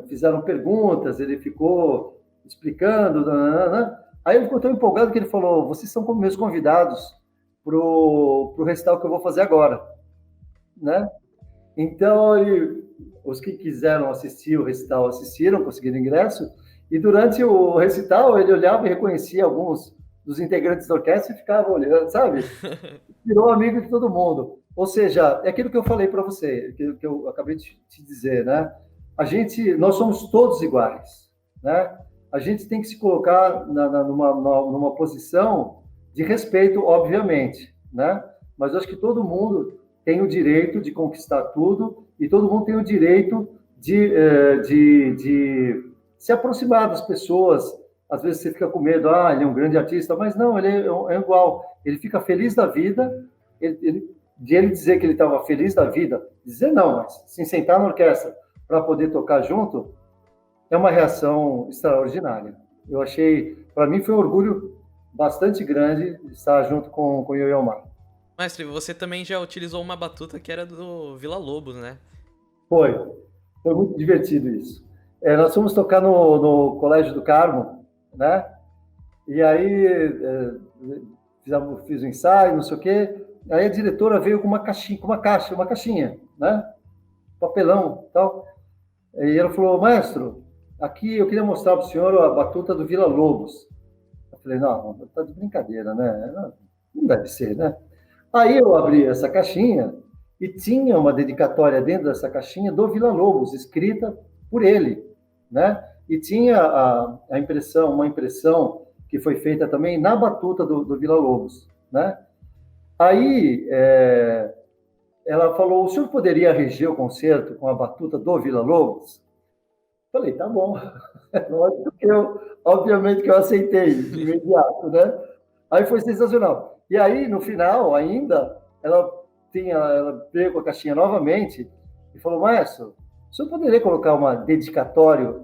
Fizeram perguntas, ele ficou explicando, aí ele ficou tão empolgado que ele falou, vocês são como meus convidados pro recital que eu vou fazer agora, né? Então, os que quiseram assistir o recital assistiram, conseguiram ingresso, e durante o recital ele olhava e reconhecia alguns dos integrantes da orquestra e ficava olhando, sabe? Virou amigo de todo mundo. Ou seja, é aquilo que eu falei para você, aquilo que eu acabei de te dizer, né? Nós somos todos iguais, né? A gente tem que se colocar numa posição de respeito, obviamente, né? Mas eu acho que todo mundo tem o direito de conquistar tudo e todo mundo tem o direito de se aproximar das pessoas. Às vezes você fica com medo, ele é um grande artista, mas não, ele é igual. Ele fica feliz da vida, de ele dizer que ele estava feliz da vida, dizer não, mas se sentar na orquestra para poder tocar junto, é uma reação extraordinária. Eu achei, para mim foi um orgulho bastante grande estar junto com o Yo-Yo Ma. Mestre, você também já utilizou uma batuta que era do Vila Lobos, né? Foi muito divertido isso. Nós fomos tocar no Colégio do Carmo, né? E aí fiz um ensaio, não sei o quê. Aí a diretora veio com uma caixinha, né? Papelão, tal. E ela falou: maestro, aqui eu queria mostrar para o senhor a batuta do Vila Lobos. Eu falei: não, tá de brincadeira, né? Não deve ser, né? Aí eu abri essa caixinha e tinha uma dedicatória dentro dessa caixinha do Vila Lobos, escrita por ele, né? E tinha uma impressão que foi feita também na batuta do Vila Lobos, né? Aí ela falou: o senhor poderia reger o concerto com a batuta do Vila Lobos? Falei: tá bom. Lógico que obviamente que eu aceitei de imediato, né? Aí foi sensacional. E aí, no final, ainda, ela veio com a caixinha novamente e falou: maestro, o senhor poderia colocar uma dedicatória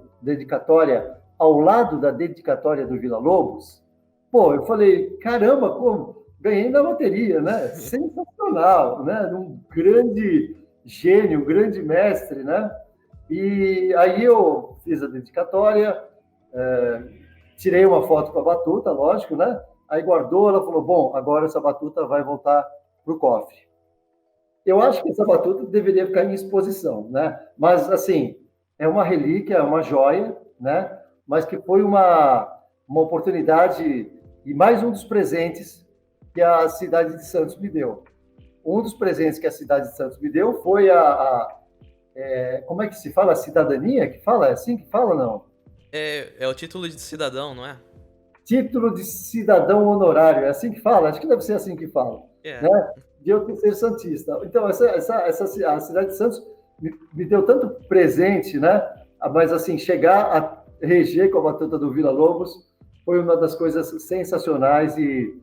ao lado da dedicatória do Vila Lobos? Pô, eu falei: caramba, como? Ganhei na loteria, né? Sensacional, né? Um grande gênio, um grande mestre, né? E aí eu fiz a dedicatória, tirei uma foto com a batuta, lógico, né? Aí guardou, ela falou: bom, agora essa batuta vai voltar para o cofre. Eu acho que essa batuta deveria ficar em exposição, né? Mas, assim, é uma relíquia, é uma joia, né? Mas que foi uma oportunidade e mais um dos presentes que a cidade de Santos me deu. Um dos presentes que a cidade de Santos me deu foi como é que se fala? A cidadania? Que fala? É assim que fala, não? É o título de cidadão, não é? Título de cidadão honorário, é assim que fala? Acho que deve ser assim que fala, né? De eu ser santista. Então, a cidade de Santos me deu tanto presente, né? Mas, assim, chegar a reger com a batuta do Vila Lobos foi uma das coisas sensacionais e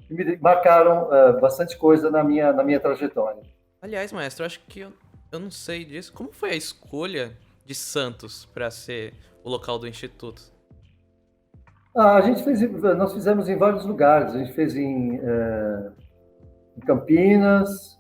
me marcaram bastante coisa na minha trajetória. Aliás, maestro, eu acho que eu não sei disso. Como foi a escolha de Santos para ser o local do Instituto? Nós fizemos em vários lugares. A gente fez em Campinas,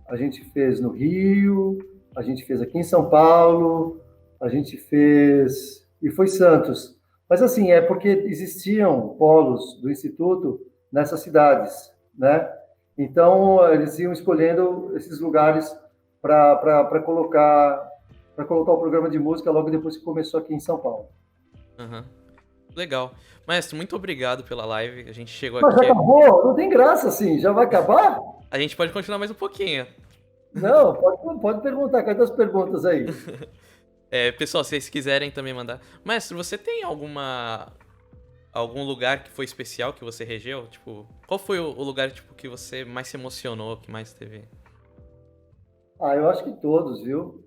a gente fez no Rio, a gente fez aqui em São Paulo, a gente fez... E foi Santos. Mas, assim, é porque existiam polos do Instituto nessas cidades, né? Então, eles iam escolhendo esses lugares para colocar o programa de música logo depois que começou aqui em São Paulo. Uhum. Legal. Maestro, muito obrigado pela live. A gente chegou Mas aqui... já acabou? Não tem graça, assim. Já vai acabar? A gente pode continuar mais um pouquinho. Não, pode perguntar. Cadê as perguntas aí? Pessoal, se vocês quiserem também mandar... Maestro, você tem algum lugar que foi especial que você regeu? Tipo, qual foi o lugar que você mais se emocionou, que mais teve? Eu acho que todos, viu?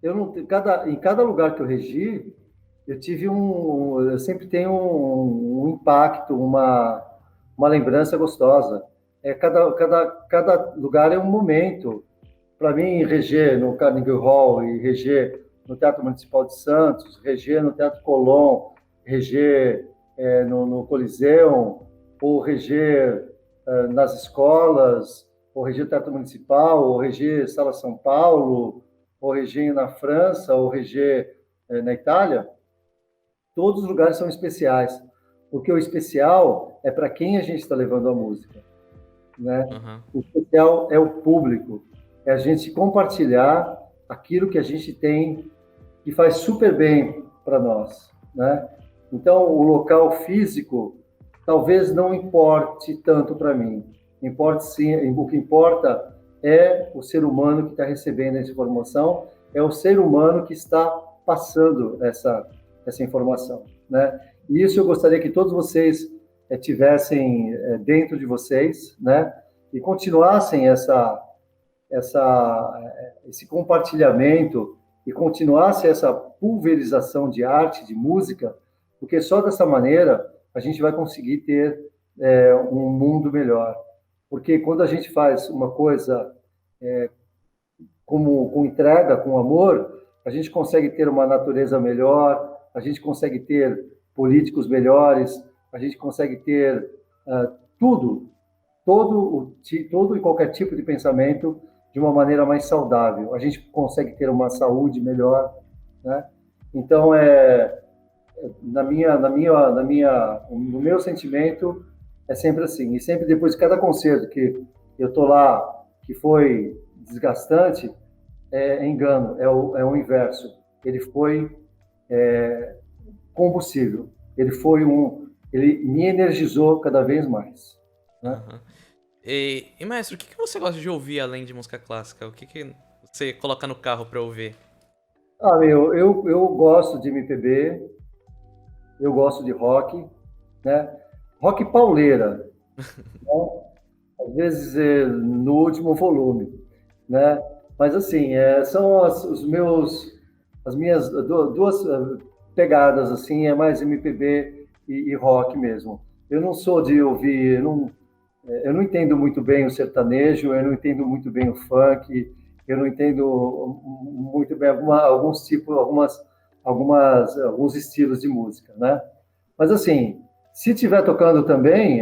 Em cada lugar que eu regi, eu sempre tenho um impacto, uma lembrança gostosa. Cada lugar é um momento. Para mim, reger no Carnegie Hall e reger no Teatro Municipal de Santos, reger no Teatro Colón, reger no Coliseu, ou reger nas escolas, ou reger o Teatro Municipal, ou reger Sala São Paulo, ou reger na França, ou reger na Itália, todos os lugares são especiais, porque o especial é para quem a gente está levando a música, né? Uhum. O especial é o público, é a gente compartilhar aquilo que a gente tem que faz super bem para nós, né? Então, o local físico talvez não importe tanto para mim. Importa sim, o que importa é o ser humano que está recebendo essa informação, é o ser humano que está passando essa informação, né? E isso eu gostaria que todos vocês tivessem dentro de vocês, né? E continuassem esse compartilhamento e continuasse essa pulverização de arte, de música, porque só dessa maneira a gente vai conseguir ter um mundo melhor. Porque quando a gente faz uma coisa com entrega, com amor, a gente consegue ter uma natureza melhor, a gente consegue ter políticos melhores, a gente consegue ter todo e qualquer tipo de pensamento de uma maneira mais saudável. A gente consegue ter uma saúde melhor, né? Então, no meu sentimento, é sempre assim. E sempre depois de cada concerto que eu tô lá, que foi desgastante, é engano, é o inverso. Ele foi combustível. Ele me energizou cada vez mais, né? Uhum. E maestro, o que você gosta de ouvir além de música clássica? O que você coloca no carro pra ouvir? Eu gosto de MPB, eu gosto de rock, né? Rock pauleira, né? Às vezes no último volume, né? Mas assim, são as minhas duas pegadas, assim, é mais MPB e rock mesmo. Eu não sou de ouvir, eu não entendo muito bem o sertanejo, eu não entendo muito bem o funk, eu não entendo muito bem alguns estilos de música, né? Mas assim, se estiver tocando também,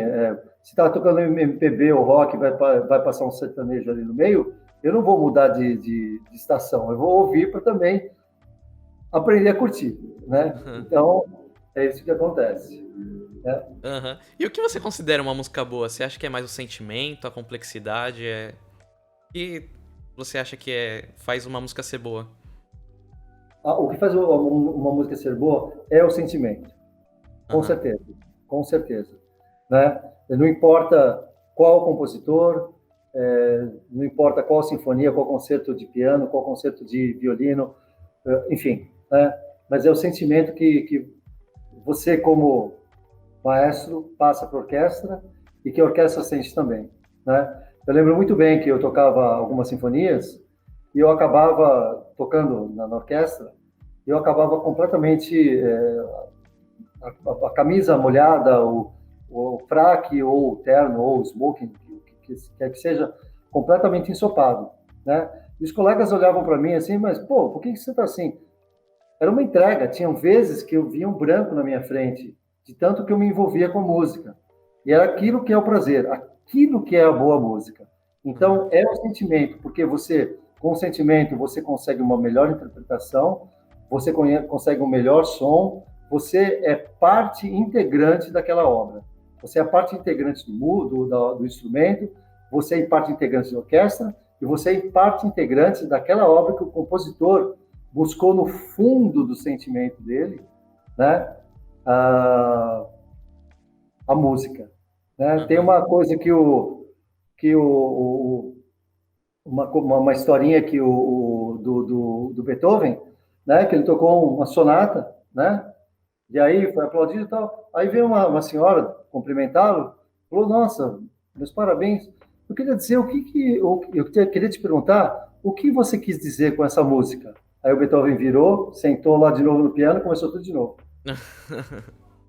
se está tocando MPB ou rock, vai passar um sertanejo ali no meio, eu não vou mudar de estação, eu vou ouvir para também aprender a curtir, né? Então, é isso que acontece. Né? Uhum. E o que você considera uma música boa? Você acha que é mais o sentimento, a complexidade? O que você acha que faz uma música ser boa? O que faz uma música ser boa é o sentimento. Com certeza, com certeza. Né? Não importa qual compositor, não importa qual sinfonia, qual concerto de piano, qual concerto de violino, enfim, né? Mas é o sentimento que você, como maestro, passa para a orquestra e que a orquestra sente também, né? Eu lembro muito bem que eu tocava algumas sinfonias e eu acabava tocando na orquestra e eu acabava completamente a camisa molhada, o fraque ou o terno ou o smoking, que quer que seja, completamente ensopado, né? E os colegas olhavam para mim assim, mas, pô, por que você está assim? Era uma entrega. Tinham vezes que eu via um branco na minha frente, de tanto que eu me envolvia com a música. E era aquilo que é o prazer, aquilo que é a boa música. Então, é o sentimento, porque com o sentimento, você consegue uma melhor interpretação, você consegue um melhor som, você é parte integrante daquela obra. Você é parte integrante do instrumento, você é parte integrante da orquestra, e você é parte integrante daquela obra que o compositor buscou no fundo do sentimento dele, né? A música, né? Tem uma coisa uma historinha que do Beethoven, né? Que ele tocou uma sonata, né? E aí foi aplaudido e tal. Aí veio uma senhora cumprimentá-lo, falou: "Nossa, meus parabéns. Eu queria dizer eu queria te perguntar o que você quis dizer com essa música." Aí o Beethoven virou, sentou lá de novo no piano e começou tudo de novo.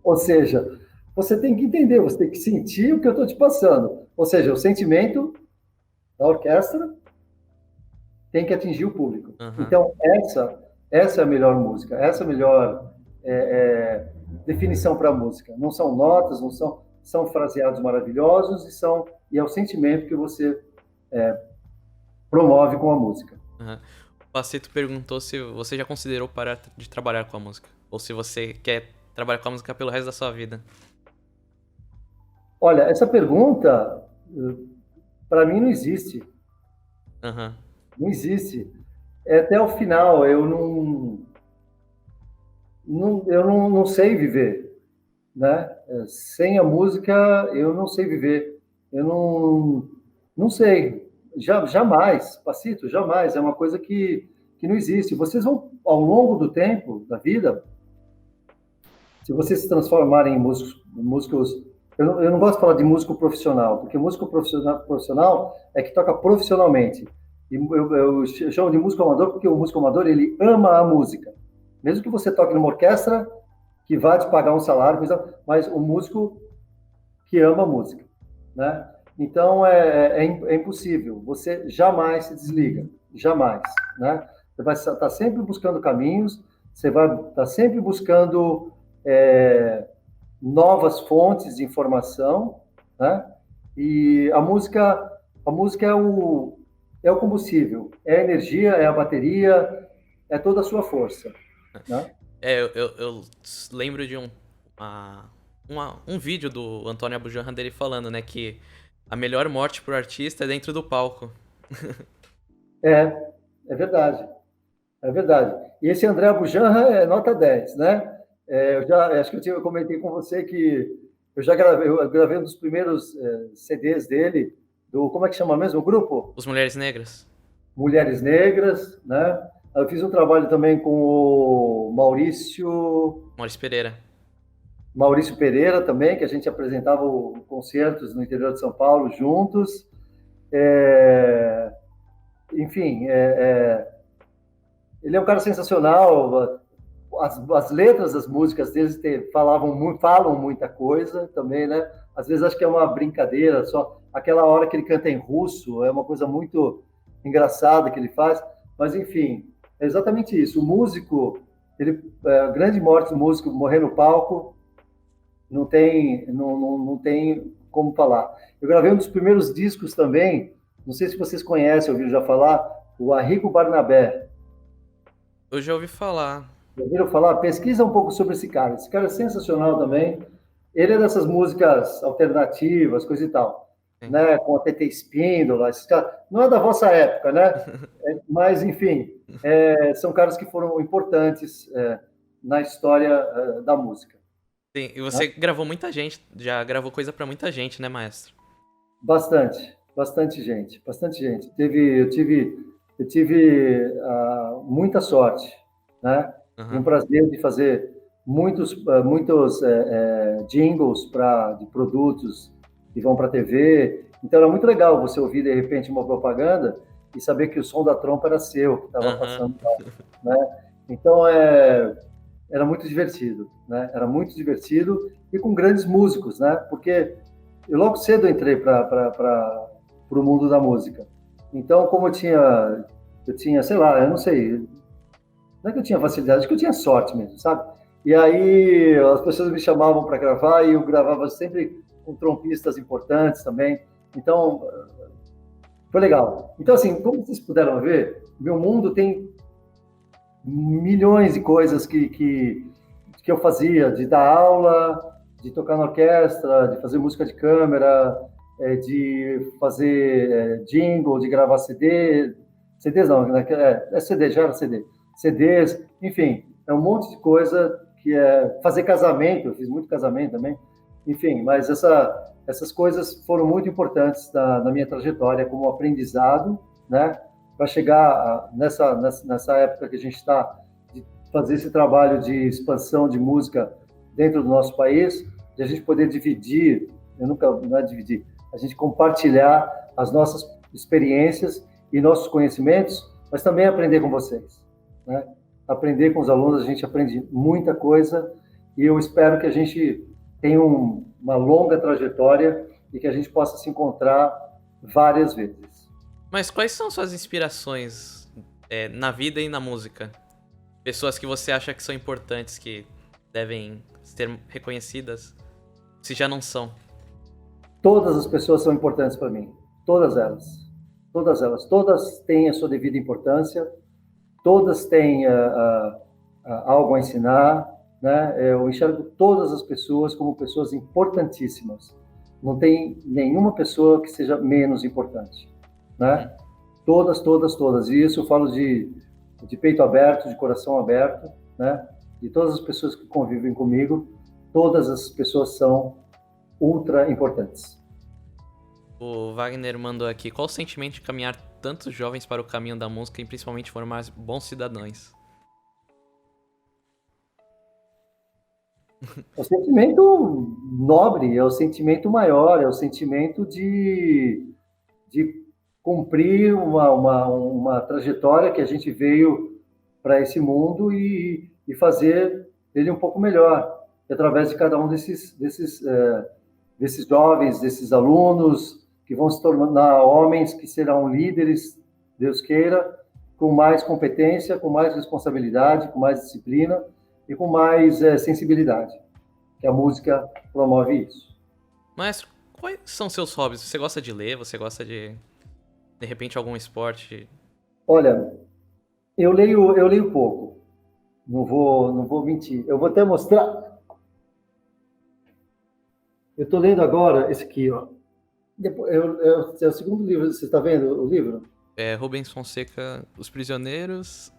Ou seja, você tem que entender, você tem que sentir o que eu estou te passando. Ou seja, o sentimento da orquestra tem que atingir o público. Então, essa é a melhor música, essa é a melhor definição para a música. Não são notas, são fraseados maravilhosos e é o sentimento que você promove com a música. O Pacito perguntou se você já considerou parar de trabalhar com a música, ou se você quer trabalhar com a música pelo resto da sua vida. Olha, essa pergunta, para mim, não existe. Não existe. Até o final, eu não sei viver, né? Sem a música, eu não sei viver. Eu não sei. Jamais, Pacito, jamais. É uma coisa que não existe. Vocês vão, ao longo do tempo, da vida, se vocês se transformarem em músicos... Eu não gosto de falar de músico profissional, porque músico profissional é que toca profissionalmente. E eu chamo de músico amador porque o músico amador, ele ama a música. Mesmo que você toque numa orquestra que vai te pagar um salário, mas o músico que ama a música, né? Então é impossível. Você jamais se desliga, jamais, né? Você vai estar sempre buscando caminhos, você vai estar sempre buscando novas fontes de informação, né? E a música é o combustível, é a energia, é a bateria, é toda a sua força, né? Eu lembro de um vídeo do Antônio Abujanra dele falando, né, que a melhor morte pro artista é dentro do palco. É, é verdade. É verdade. E esse André Bujanra é nota 10, né? Eu já acho que eu comentei com você que eu gravei um dos primeiros CDs dele, do como é que chama mesmo o grupo? Os Mulheres Negras. Mulheres Negras, né? Eu fiz um trabalho também com o Maurício Pereira. Maurício Pereira também, que a gente apresentava concertos no interior de São Paulo juntos. É, enfim, ele é um cara sensacional. As letras das músicas deles falam muita coisa também, né? Às vezes acho que é uma brincadeira, só aquela hora que ele canta em russo é uma coisa muito engraçada que ele faz, mas enfim, é exatamente isso. O músico, a grande morte do músico morrer no palco, não tem como falar. Eu gravei um dos primeiros discos também, não sei se vocês conhecem, ouviram já falar, o Arrigo Barnabé. Eu já ouvi falar. Já ouviram falar? Pesquisa um pouco sobre esse cara. Esse cara é sensacional também. Ele é dessas músicas alternativas, coisa e tal, Sim. né? Com a TT Espíndola. Esse cara, não é da vossa época, né? Mas, enfim, são caras que foram importantes na história da música. Sim, e Né? você gravou muita gente, já gravou coisa pra muita gente, né, maestro? Bastante gente, bastante gente. Eu tive muita sorte, né? Tive um Aham. prazer de fazer muitos jingles de produtos que vão para a TV. Então era muito legal você ouvir de repente uma propaganda e saber que o som da trompa era seu, que estava Aham. passando lá, né? Então era muito divertido, né? Era muito divertido e com grandes músicos, né? Porque eu logo cedo entrei para o mundo da música. Então, como eu tinha, sei lá, eu não sei, não é que eu tinha facilidade, acho que eu tinha sorte mesmo, sabe? E aí as pessoas me chamavam para gravar e eu gravava sempre com trompistas importantes também. Então, foi legal. Então, assim, como vocês puderam ver, meu mundo tem milhões de coisas que eu fazia, de dar aula, de tocar na orquestra, de fazer música de câmera, de fazer jingle, de gravar CD, CDs não, né, CD, já era CD, CDs, enfim, é um monte de coisa que é fazer casamento, eu fiz muito casamento também, enfim, mas essas coisas foram muito importantes na minha trajetória como aprendizado, né, para chegar nessa época que a gente está de fazer esse trabalho de expansão de música dentro do nosso país, de a gente poder dividir, eu nunca não é dividir, a gente compartilhar as nossas experiências e nossos conhecimentos, mas também aprender com vocês, né? Aprender com os alunos, a gente aprende muita coisa e eu espero que a gente tenha uma longa trajetória e que a gente possa se encontrar várias vezes. Mas quais são suas inspirações na vida e na música? Pessoas que você acha que são importantes, que devem ser reconhecidas, se já não são. Todas as pessoas são importantes para mim, todas elas, todas têm a sua devida importância, todas têm algo a ensinar, né? Eu enxergo todas as pessoas como pessoas importantíssimas. Não tem nenhuma pessoa que seja menos importante, Uhum. né? Todas. E isso eu falo de peito aberto, de coração aberto, né? De todas as pessoas que convivem comigo, todas as pessoas são ultra importantes. O Wagner mandou aqui: qual o sentimento de caminhar tantos jovens para o caminho da música e principalmente formar bons cidadãos? É o sentimento nobre, é o sentimento maior, é o sentimento de cumprir uma trajetória que a gente veio para esse mundo e fazer ele um pouco melhor, através de cada um desses jovens, desses alunos, que vão se tornar homens que serão líderes, Deus queira, com mais competência, com mais responsabilidade, com mais disciplina e com mais sensibilidade, que a música promove isso. Maestro, quais são seus hobbies? Você gosta de ler? Você gosta de repente, algum esporte? Olha, eu leio pouco, não vou mentir. Eu vou até mostrar. Eu estou lendo agora esse aqui, ó. É o segundo livro, você está vendo o livro? É Rubens Fonseca, Os Prisioneiros.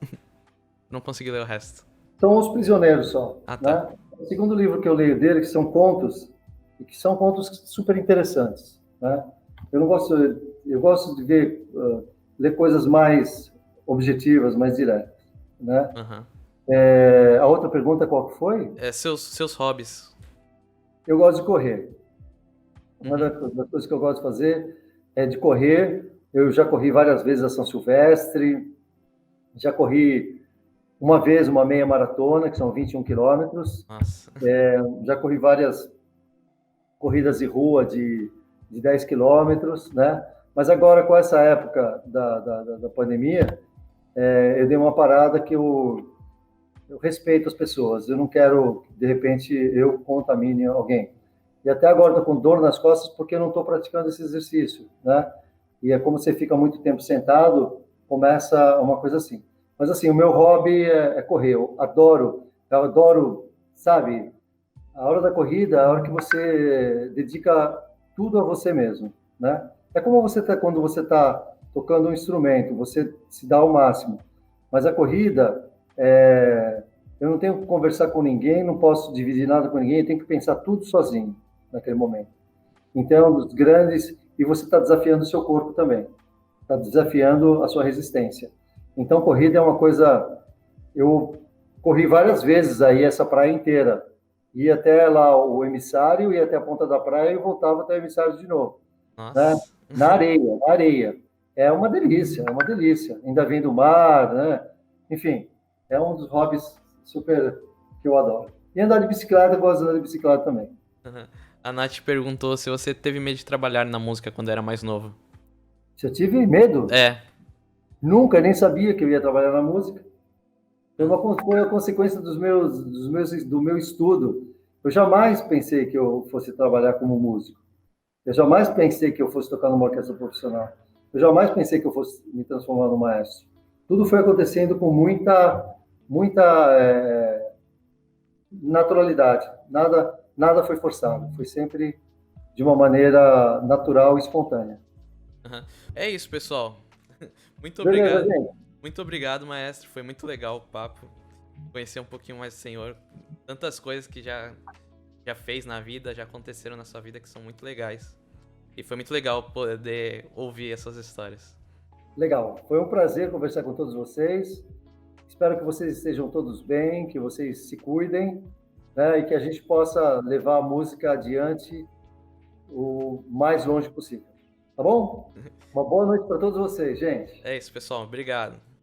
Não consegui ler o resto. São Os Prisioneiros só. Ah, tá. Né? O segundo livro que eu leio dele, que são contos, e que são contos super interessantes. Né? Eu gosto de ler coisas mais objetivas, mais diretas. Né? Uhum. A outra pergunta qual que foi? Seus hobbies. Eu gosto de correr. Uma Uhum. das coisas que eu gosto de fazer é de correr. Eu já corri várias vezes a São Silvestre, já corri uma vez uma meia maratona, que são 21 quilômetros. Nossa. Já corri várias corridas de rua de 10 quilômetros, né? Mas agora, com essa época da pandemia, eu dei uma parada que eu respeito as pessoas. Eu não quero, de repente, eu contamine alguém. E até agora estou com dor nas costas porque eu não estou praticando esse exercício, né? E é como você fica muito tempo sentado, começa uma coisa assim. Mas assim, o meu hobby é correr. Eu adoro, sabe? A hora da corrida é a hora que você dedica tudo a você mesmo, né? É como quando você está tocando um instrumento, você se dá ao máximo. Mas a corrida, eu não tenho que conversar com ninguém, não posso dividir nada com ninguém, eu tenho que pensar tudo sozinho naquele momento. Então, dos grandes, e você está desafiando o seu corpo também, está desafiando a sua resistência. Então, corrida é uma coisa. Eu corri várias vezes aí essa praia inteira, ia até lá o emissário, ia até a ponta da praia e voltava até o emissário de novo, né? Nossa. Na areia, na areia. É uma delícia, é uma delícia. Ainda vem do mar, né? Enfim, é um dos hobbies super que eu adoro. E andar de bicicleta, eu gosto de andar de bicicleta também. Uhum. A Nath perguntou se você teve medo de trabalhar na música quando era mais novo. Se eu tive medo, É. nunca nem sabia que eu ia trabalhar na música. Foi a consequência do meu estudo. Eu jamais pensei que eu fosse trabalhar como músico. Eu jamais pensei que eu fosse tocar numa orquestra profissional. Eu jamais pensei que eu fosse me transformar no maestro. Tudo foi acontecendo com muita naturalidade. Nada foi forçado. Foi sempre de uma maneira natural e espontânea. Uhum. É isso, pessoal. Muito Beleza, obrigado. gente? Muito obrigado, maestro. Foi muito legal o papo. Conhecer um pouquinho mais do senhor. Tantas coisas que já fez na vida, já aconteceram na sua vida que são muito legais. E foi muito legal poder ouvir essas histórias. Legal. Foi um prazer conversar com todos vocês. Espero que vocês estejam todos bem, que vocês se cuidem, né, e que a gente possa levar a música adiante o mais longe possível. Tá bom? Uma boa noite para todos vocês, gente. É isso, pessoal. Obrigado.